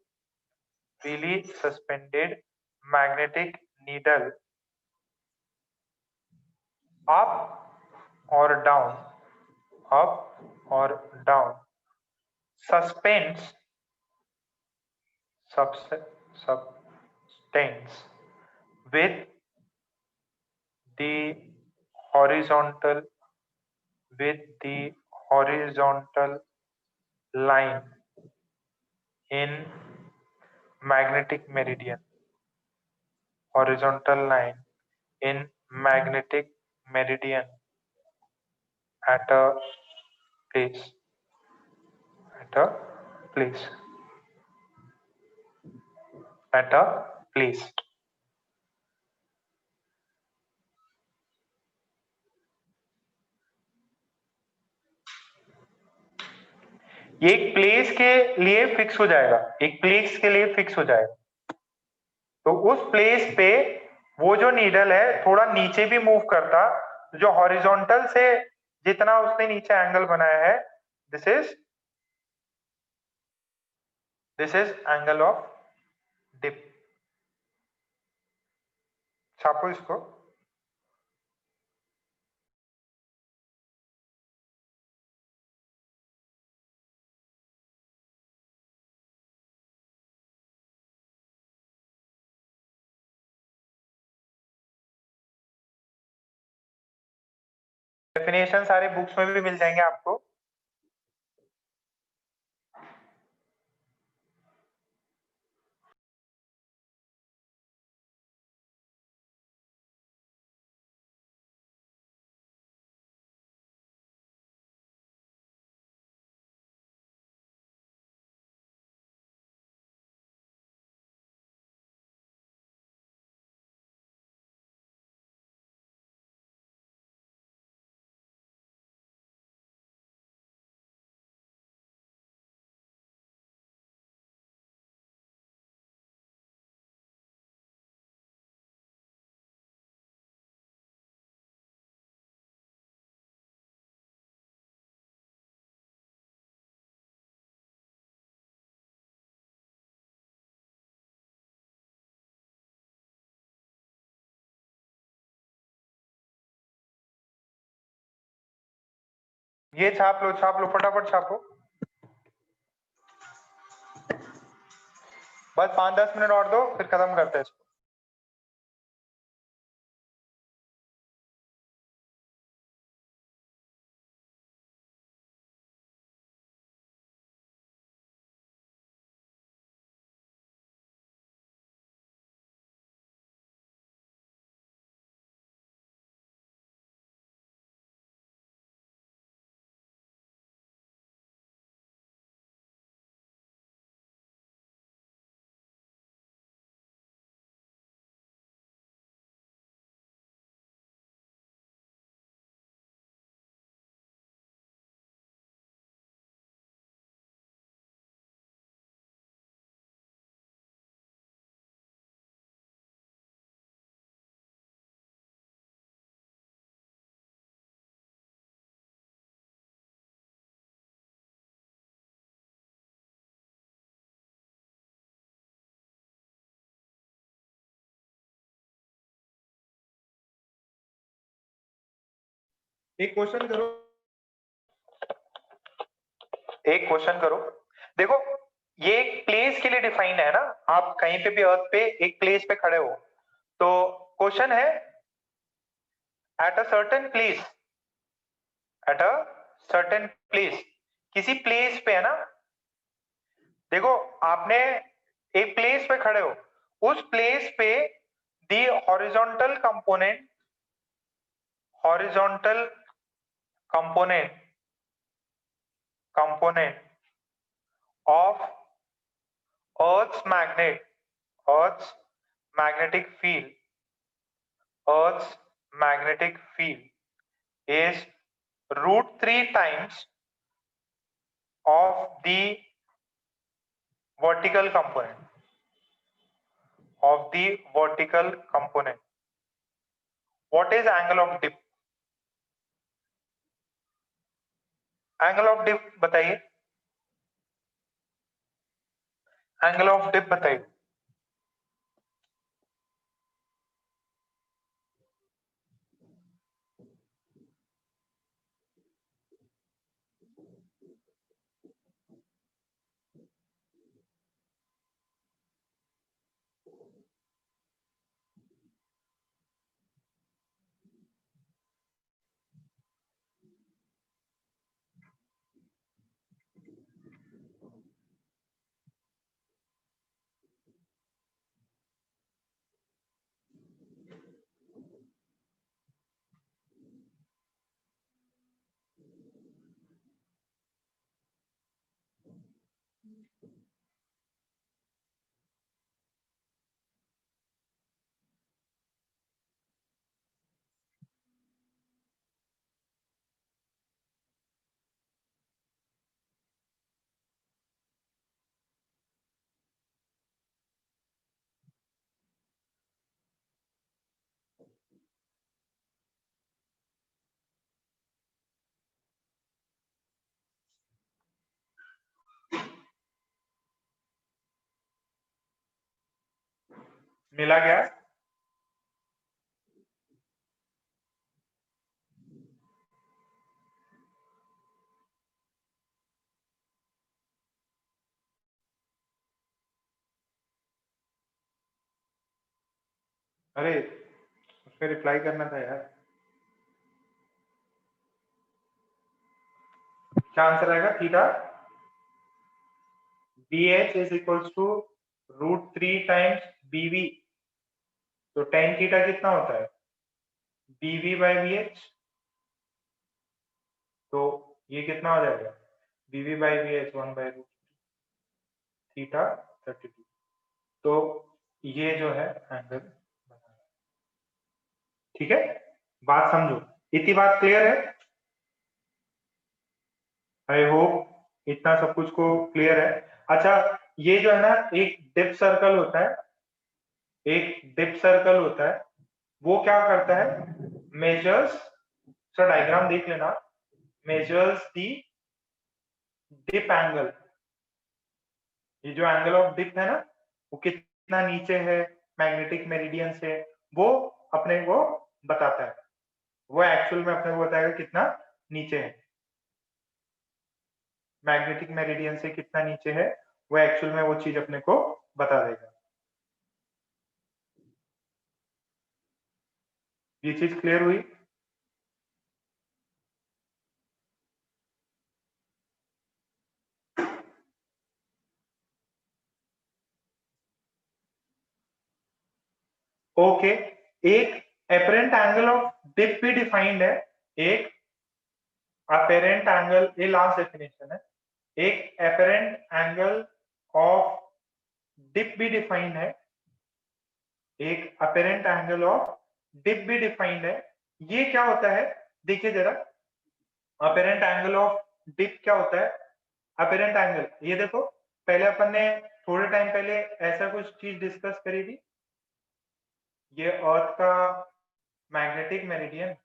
Speaker 1: up or down subtends with the horizontal line in magnetic meridian, at a place. ये एक प्लेस के लिए फिक्स हो जाएगा, तो उस प्लेस पे वो जो नीडल है थोड़ा नीचे भी मूव करता, जो हॉरिजॉन्टल से जितना उसने नीचे एंगल बनाया है, this is angle of dip. छापो इसको। डेफिनेशन सारे बुक्स में भी मिल जाएंगे आपको। ये छाप लो फटाफट छापो। बस 5-10 मिनट और दो, फिर खत्म करते हैं इसको। एक क्वेश्चन करो, देखो ये एक प्लेस के लिए डिफाइंड है ना, आप कहीं पे भी अर्थ पे एक प्लेस पे खड़े हो, तो क्वेश्चन है एट अ सर्टेन प्लेस, किसी प्लेस पे है ना, देखो आपने एक प्लेस पे खड़े हो, उस प्लेस पे दी horizontal component of Earth's magnetic field is √3 times of the vertical component. What is angle of dip? Angle of dip बताइए, एंगल ऑफ डिप बताइए। मिला क्या? अरे उसका रिप्लाई करना था यार। क्या आंसर आएगा? Theta BH is equals to √3 times BV, तो tan थीटा कितना होता है? BV by BH, तो ये कितना हो जाएगा? BV by BH 1 by √3 theta 32, तो ये जो है एंगल। ठीक है, बात समझो, इतनी बात क्लियर है? आई होप इतना सब कुछ को क्लियर है। अच्छा, ये जो है ना एक डिप सर्कल होता है, वो क्या करता है? मेजर्स, डायग्राम देख लेना, मेजर्स दी डिप एंगल। ये जो एंगल ऑफ डिप है ना, वो कितना नीचे है मैग्नेटिक मेरिडियन से, वो अपने को बताता है, वो एक्चुअल में अपने को बताएगा कितना नीचे है। मैग्नेटिक मेरिडियन से कितना नीचे है, वो एक्चुअल में वो चीज अपने को बता देगा। ये चीज क्लियर हुई? ओके, एक अपरेंट एंगल ऑफ डिप भी डिफाइंड है, एक अपरेंट एंगल, ये लास्ट डेफिनेशन है, एक अपरेंट एंगल ऑफ डिप भी डिफाइंड है, एक अपरेंट एंगल ऑफ डिप भी डिफाइंड है। ये क्या होता है देखिए जरा, अपरेंट एंगल ऑफ डिप क्या होता है? अपरेंट एंगल, ये देखो पहले अपन ने थोड़े टाइम पहले ऐसा कुछ चीज डिस्कस करी थी, ये अर्थ का मैग्नेटिक मेरिडियन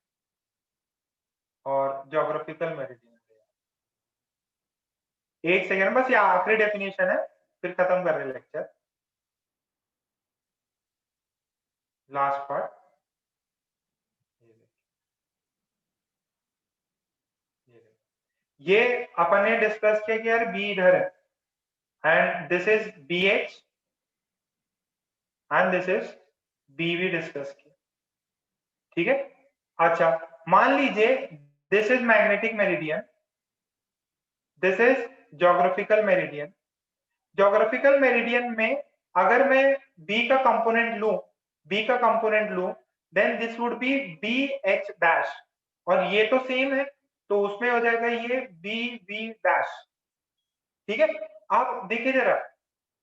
Speaker 1: और ज्योग्राफिकल मेरिडियन। एक सेकेंड, बस ये आखिरी डेफिनेशन है, फिर खत्म कर रहे लेक्चर, लास्ट पार्ट। ये अपन ने डिस्कस किया कि यार बी इधर है, and this is B H and this is B, भी डिस्कस किया, ठीक है। अच्छा, मान लीजिए this is magnetic meridian, this is geographical meridian. Geographical meridian में अगर मैं बी का कंपोनेंट लूं, बी का कंपोनेंट लूं, then this would B H dash डैश, और ये तो सेम है तो उसमें हो जाएगा ये बी वी डैश, ठीक है। आप देखिए जरा,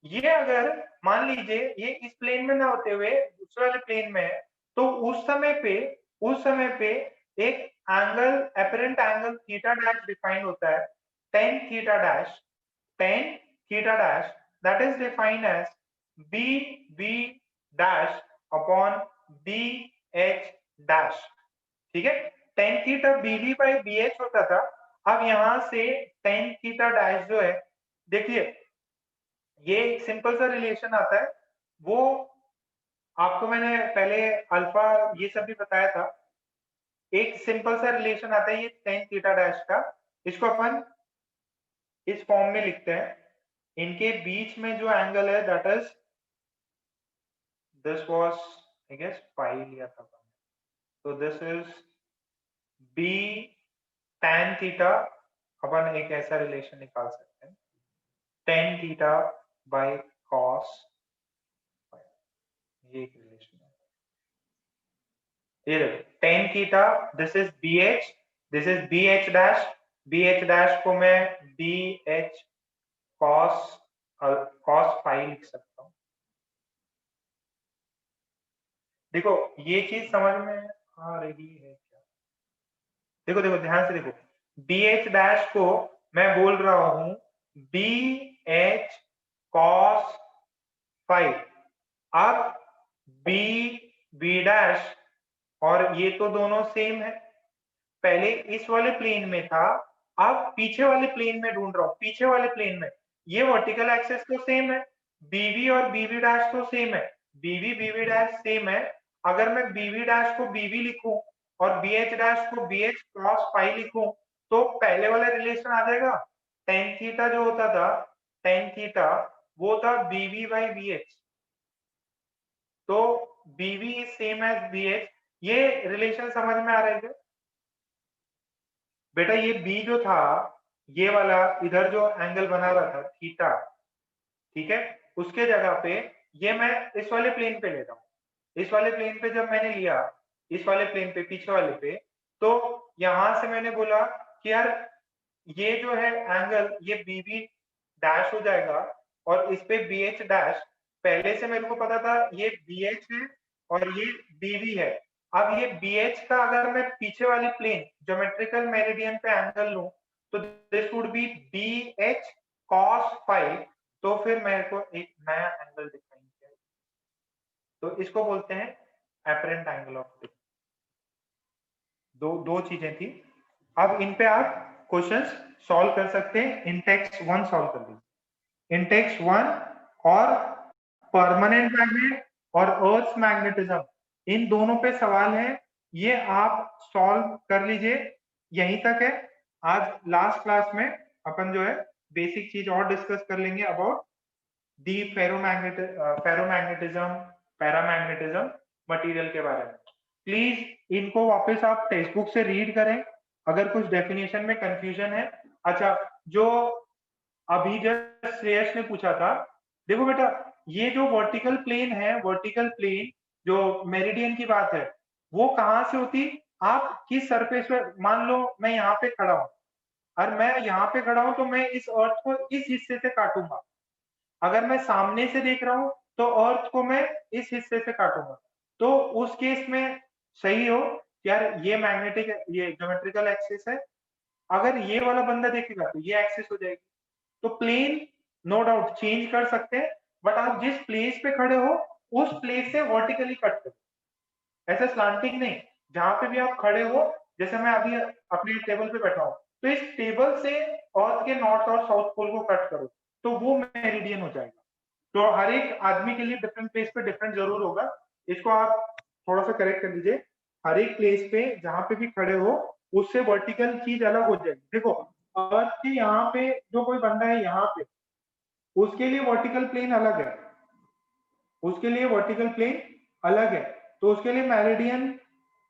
Speaker 1: ये अगर मान लीजिए ये इस प्लेन में ना होते हुए दूसरे वाले प्लेन में है, तो उस समय पे एक angle, apparent angle theta dash define होता है, tan theta dash, tan theta dash, that is defined as bv dash upon bh dash, ठीक है। tan theta bv by bh होता था, अब यहां से tan थीटा डैश जो है, देखिए ये एक सिंपल सा रिलेशन आता है, वो आपको मैंने पहले अल्फा ये सब भी बताया था। एक सिंपल सा रिलेशन आता है ये tan थीटा डैश का, इसको अपन इस फॉर्म में लिखते हैं, इनके बीच में जो एंगल है that is, this was I guess pi लिया था, तो this is b tan theta, अपन एक ऐसा रिलेशन निकाल सकते हैं tan थीटा बाय cos, ये एक रिलेशन है, ये देखो tan theta, this is bh, this is bh dash, bh dash को मैं bh cos phi लिख सकता हूँ। देखो ये चीज समझ में आ रही है क्या? देखो देखो ध्यान से देखो, bh डैश को मैं बोल रहा हूं bh cos phi, अब b डैश, और ये तो दोनों सेम है, पहले इस वाले प्लेन में था, अब पीछे वाले प्लेन में ढूंढ रहा हूं, पीछे वाले प्लेन में ये वर्टिकल एक्सिस तो सेम है, bv और bv डैश तो सेम है, bv डैश सेम है, अगर मैं bv डैश को bv लिखूं और bh डैश को bh क्रॉस phi लिखूं, तो पहले वाला रिलेशन आ जाएगा, tan थीटा जो होता था, tan थीटा वो था bv by bh, तो bv is same as bh, ये रिलेशन समझ में आ रहा है? बेटा ये b जो था, ये वाला इधर जो एंगल बना रहा था थीटा, ठीक है, उसके जगह पे ये मैं इस वाले प्लेन पे ले रहा हूं, इस वाले प्लेन पे जब मैंने लिया, इस वाले प्लेन पे, पीछे वाले पे, तो यहां से मैंने बोला कि यार ये जो है एंगल, ये bv डैश हो जाएगा, और इस पे bh डैश, पहले से मेरे को पता था ये bh है और ये bv है, अब ये bh का अगर मैं पीछे वाली प्लेन ज्योमेट्रिकल मेरिडियन पे एंगल लूं, तो this would B bh cos phi, तो फिर मेरे को एक नया एंगल डिफाइन किया, तो इसको बोलते हैं अपरेंट एंगल ऑफ डिप। दो चीजें थी, अब इन पे आप क्वेश्चंस सॉल्व कर सकते हैं, इंटेक्स 1 सॉल्व कर लीजिए, इंटेक्स 1 और परमानेंट मैग्नेट और अर्थ मैग्नेटिज्म, इन दोनों पे सवाल है, ये आप सॉल्व कर लीजिए, यहीं तक है आज लास्ट क्लास में। अपन जो है बेसिक चीज और डिस्कस कर लेंगे about the ferromagnetism, paramagnetism material के बारे में। प्लीज इनको वापस आप टेक्स्ट बुक से रीड करें अगर कुछ डेफिनेशन में कंफ्यूजन है। अच्छा, जो अभी जस्ट श्रेयस ने पूछा था, देखो बेटा ये जो वर्टिकल प्लेन है, वर्टिकल प्लेन जो मेरिडियन की बात है, वो कहाँ से होती, आप किस सरफेस पे, मान लो मैं यहाँ पे खड़ा हूँ और मैं यहाँ पे खड़ा हूँ तो मैं इस अर्थ को इस हिस्से से काटूंगा। अगर मैं सामने से देख रहा हूँ तो अर्थ को मैं इस हिस्से से काटूंगा। तो उस केस में सही हो यार, ये मैग्नेटिक, ये ज्योमेट्रिकल एक्सिस है, अगर ये वाला बंदा देखेगा तो ये एक्सिस हो जाएगी। तो प्लेन नो डाउट चेंज कर सकते हैं, बट आप जिस प्लेस पे खड़े हो उस प्लेस से वर्टिकली कट करो, ऐसे स्लांटिंग नहीं। जहां पे भी आप खड़े हो, जैसे मैं अभी अपने टेबल पे बैठा हूँ, तो इस टेबल से अर्थ के नॉर्थ और साउथ पोल को कट करो तो वो मेरिडियन हो जाएगा। तो हर एक आदमी के लिए डिफरेंट प्लेस पे डिफरेंट जरूर होगा, इसको आप थोड़ा सा करेक्ट कर दीजिए। हर एक प्लेस पे जहां पे भी खड़े हो उससे वर्टिकल चीज अलग हो जाएगी। देखो अर्थ के यहाँ पे जो कोई बंदा है यहाँ पे, उसके लिए वर्टिकल प्लेन अलग है, उसके लिए वर्टिकल प्लेन अलग है, तो उसके लिए मेरिडियन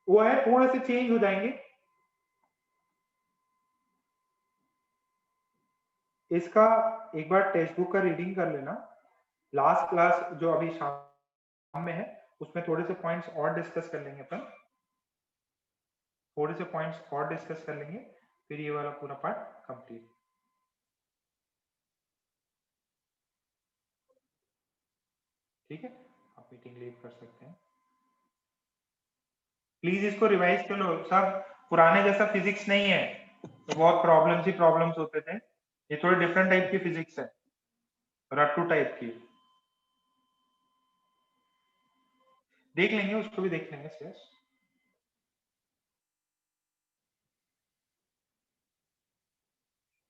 Speaker 1: वो है, थोड़े से चेंज हो जाएंगे। इसका एक बार टेक्स्ट बुक का रीडिंग कर लेना, लास्ट क्लास जो अभी शाम में है उसमें थोड़े से पॉइंट्स और डिस्कस कर लेंगे अपन, थोड़े से पॉइंट्स और डिस्कस कर लेंगे, फिर ये वाला पूरा पार्ट कंप्लीट। ठीक है, आप मीटिंग लीव कर सकते हैं। प्लीज इसको रिवाइज कर लो, सब पुराने जैसा फिजिक्स नहीं है, तो बहुत प्रॉब्लम्स होते थे, ये थोड़ी डिफरेंट टाइप की फिजिक्स है, रट्टू टाइप की। देख लेंगे, उसको भी देख लेंगे शेष।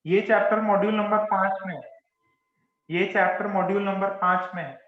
Speaker 1: ये चैप्टर मॉड्यूल नंबर 5 में है, ये चैप्टर मॉड्यूल नंबर 5 में है।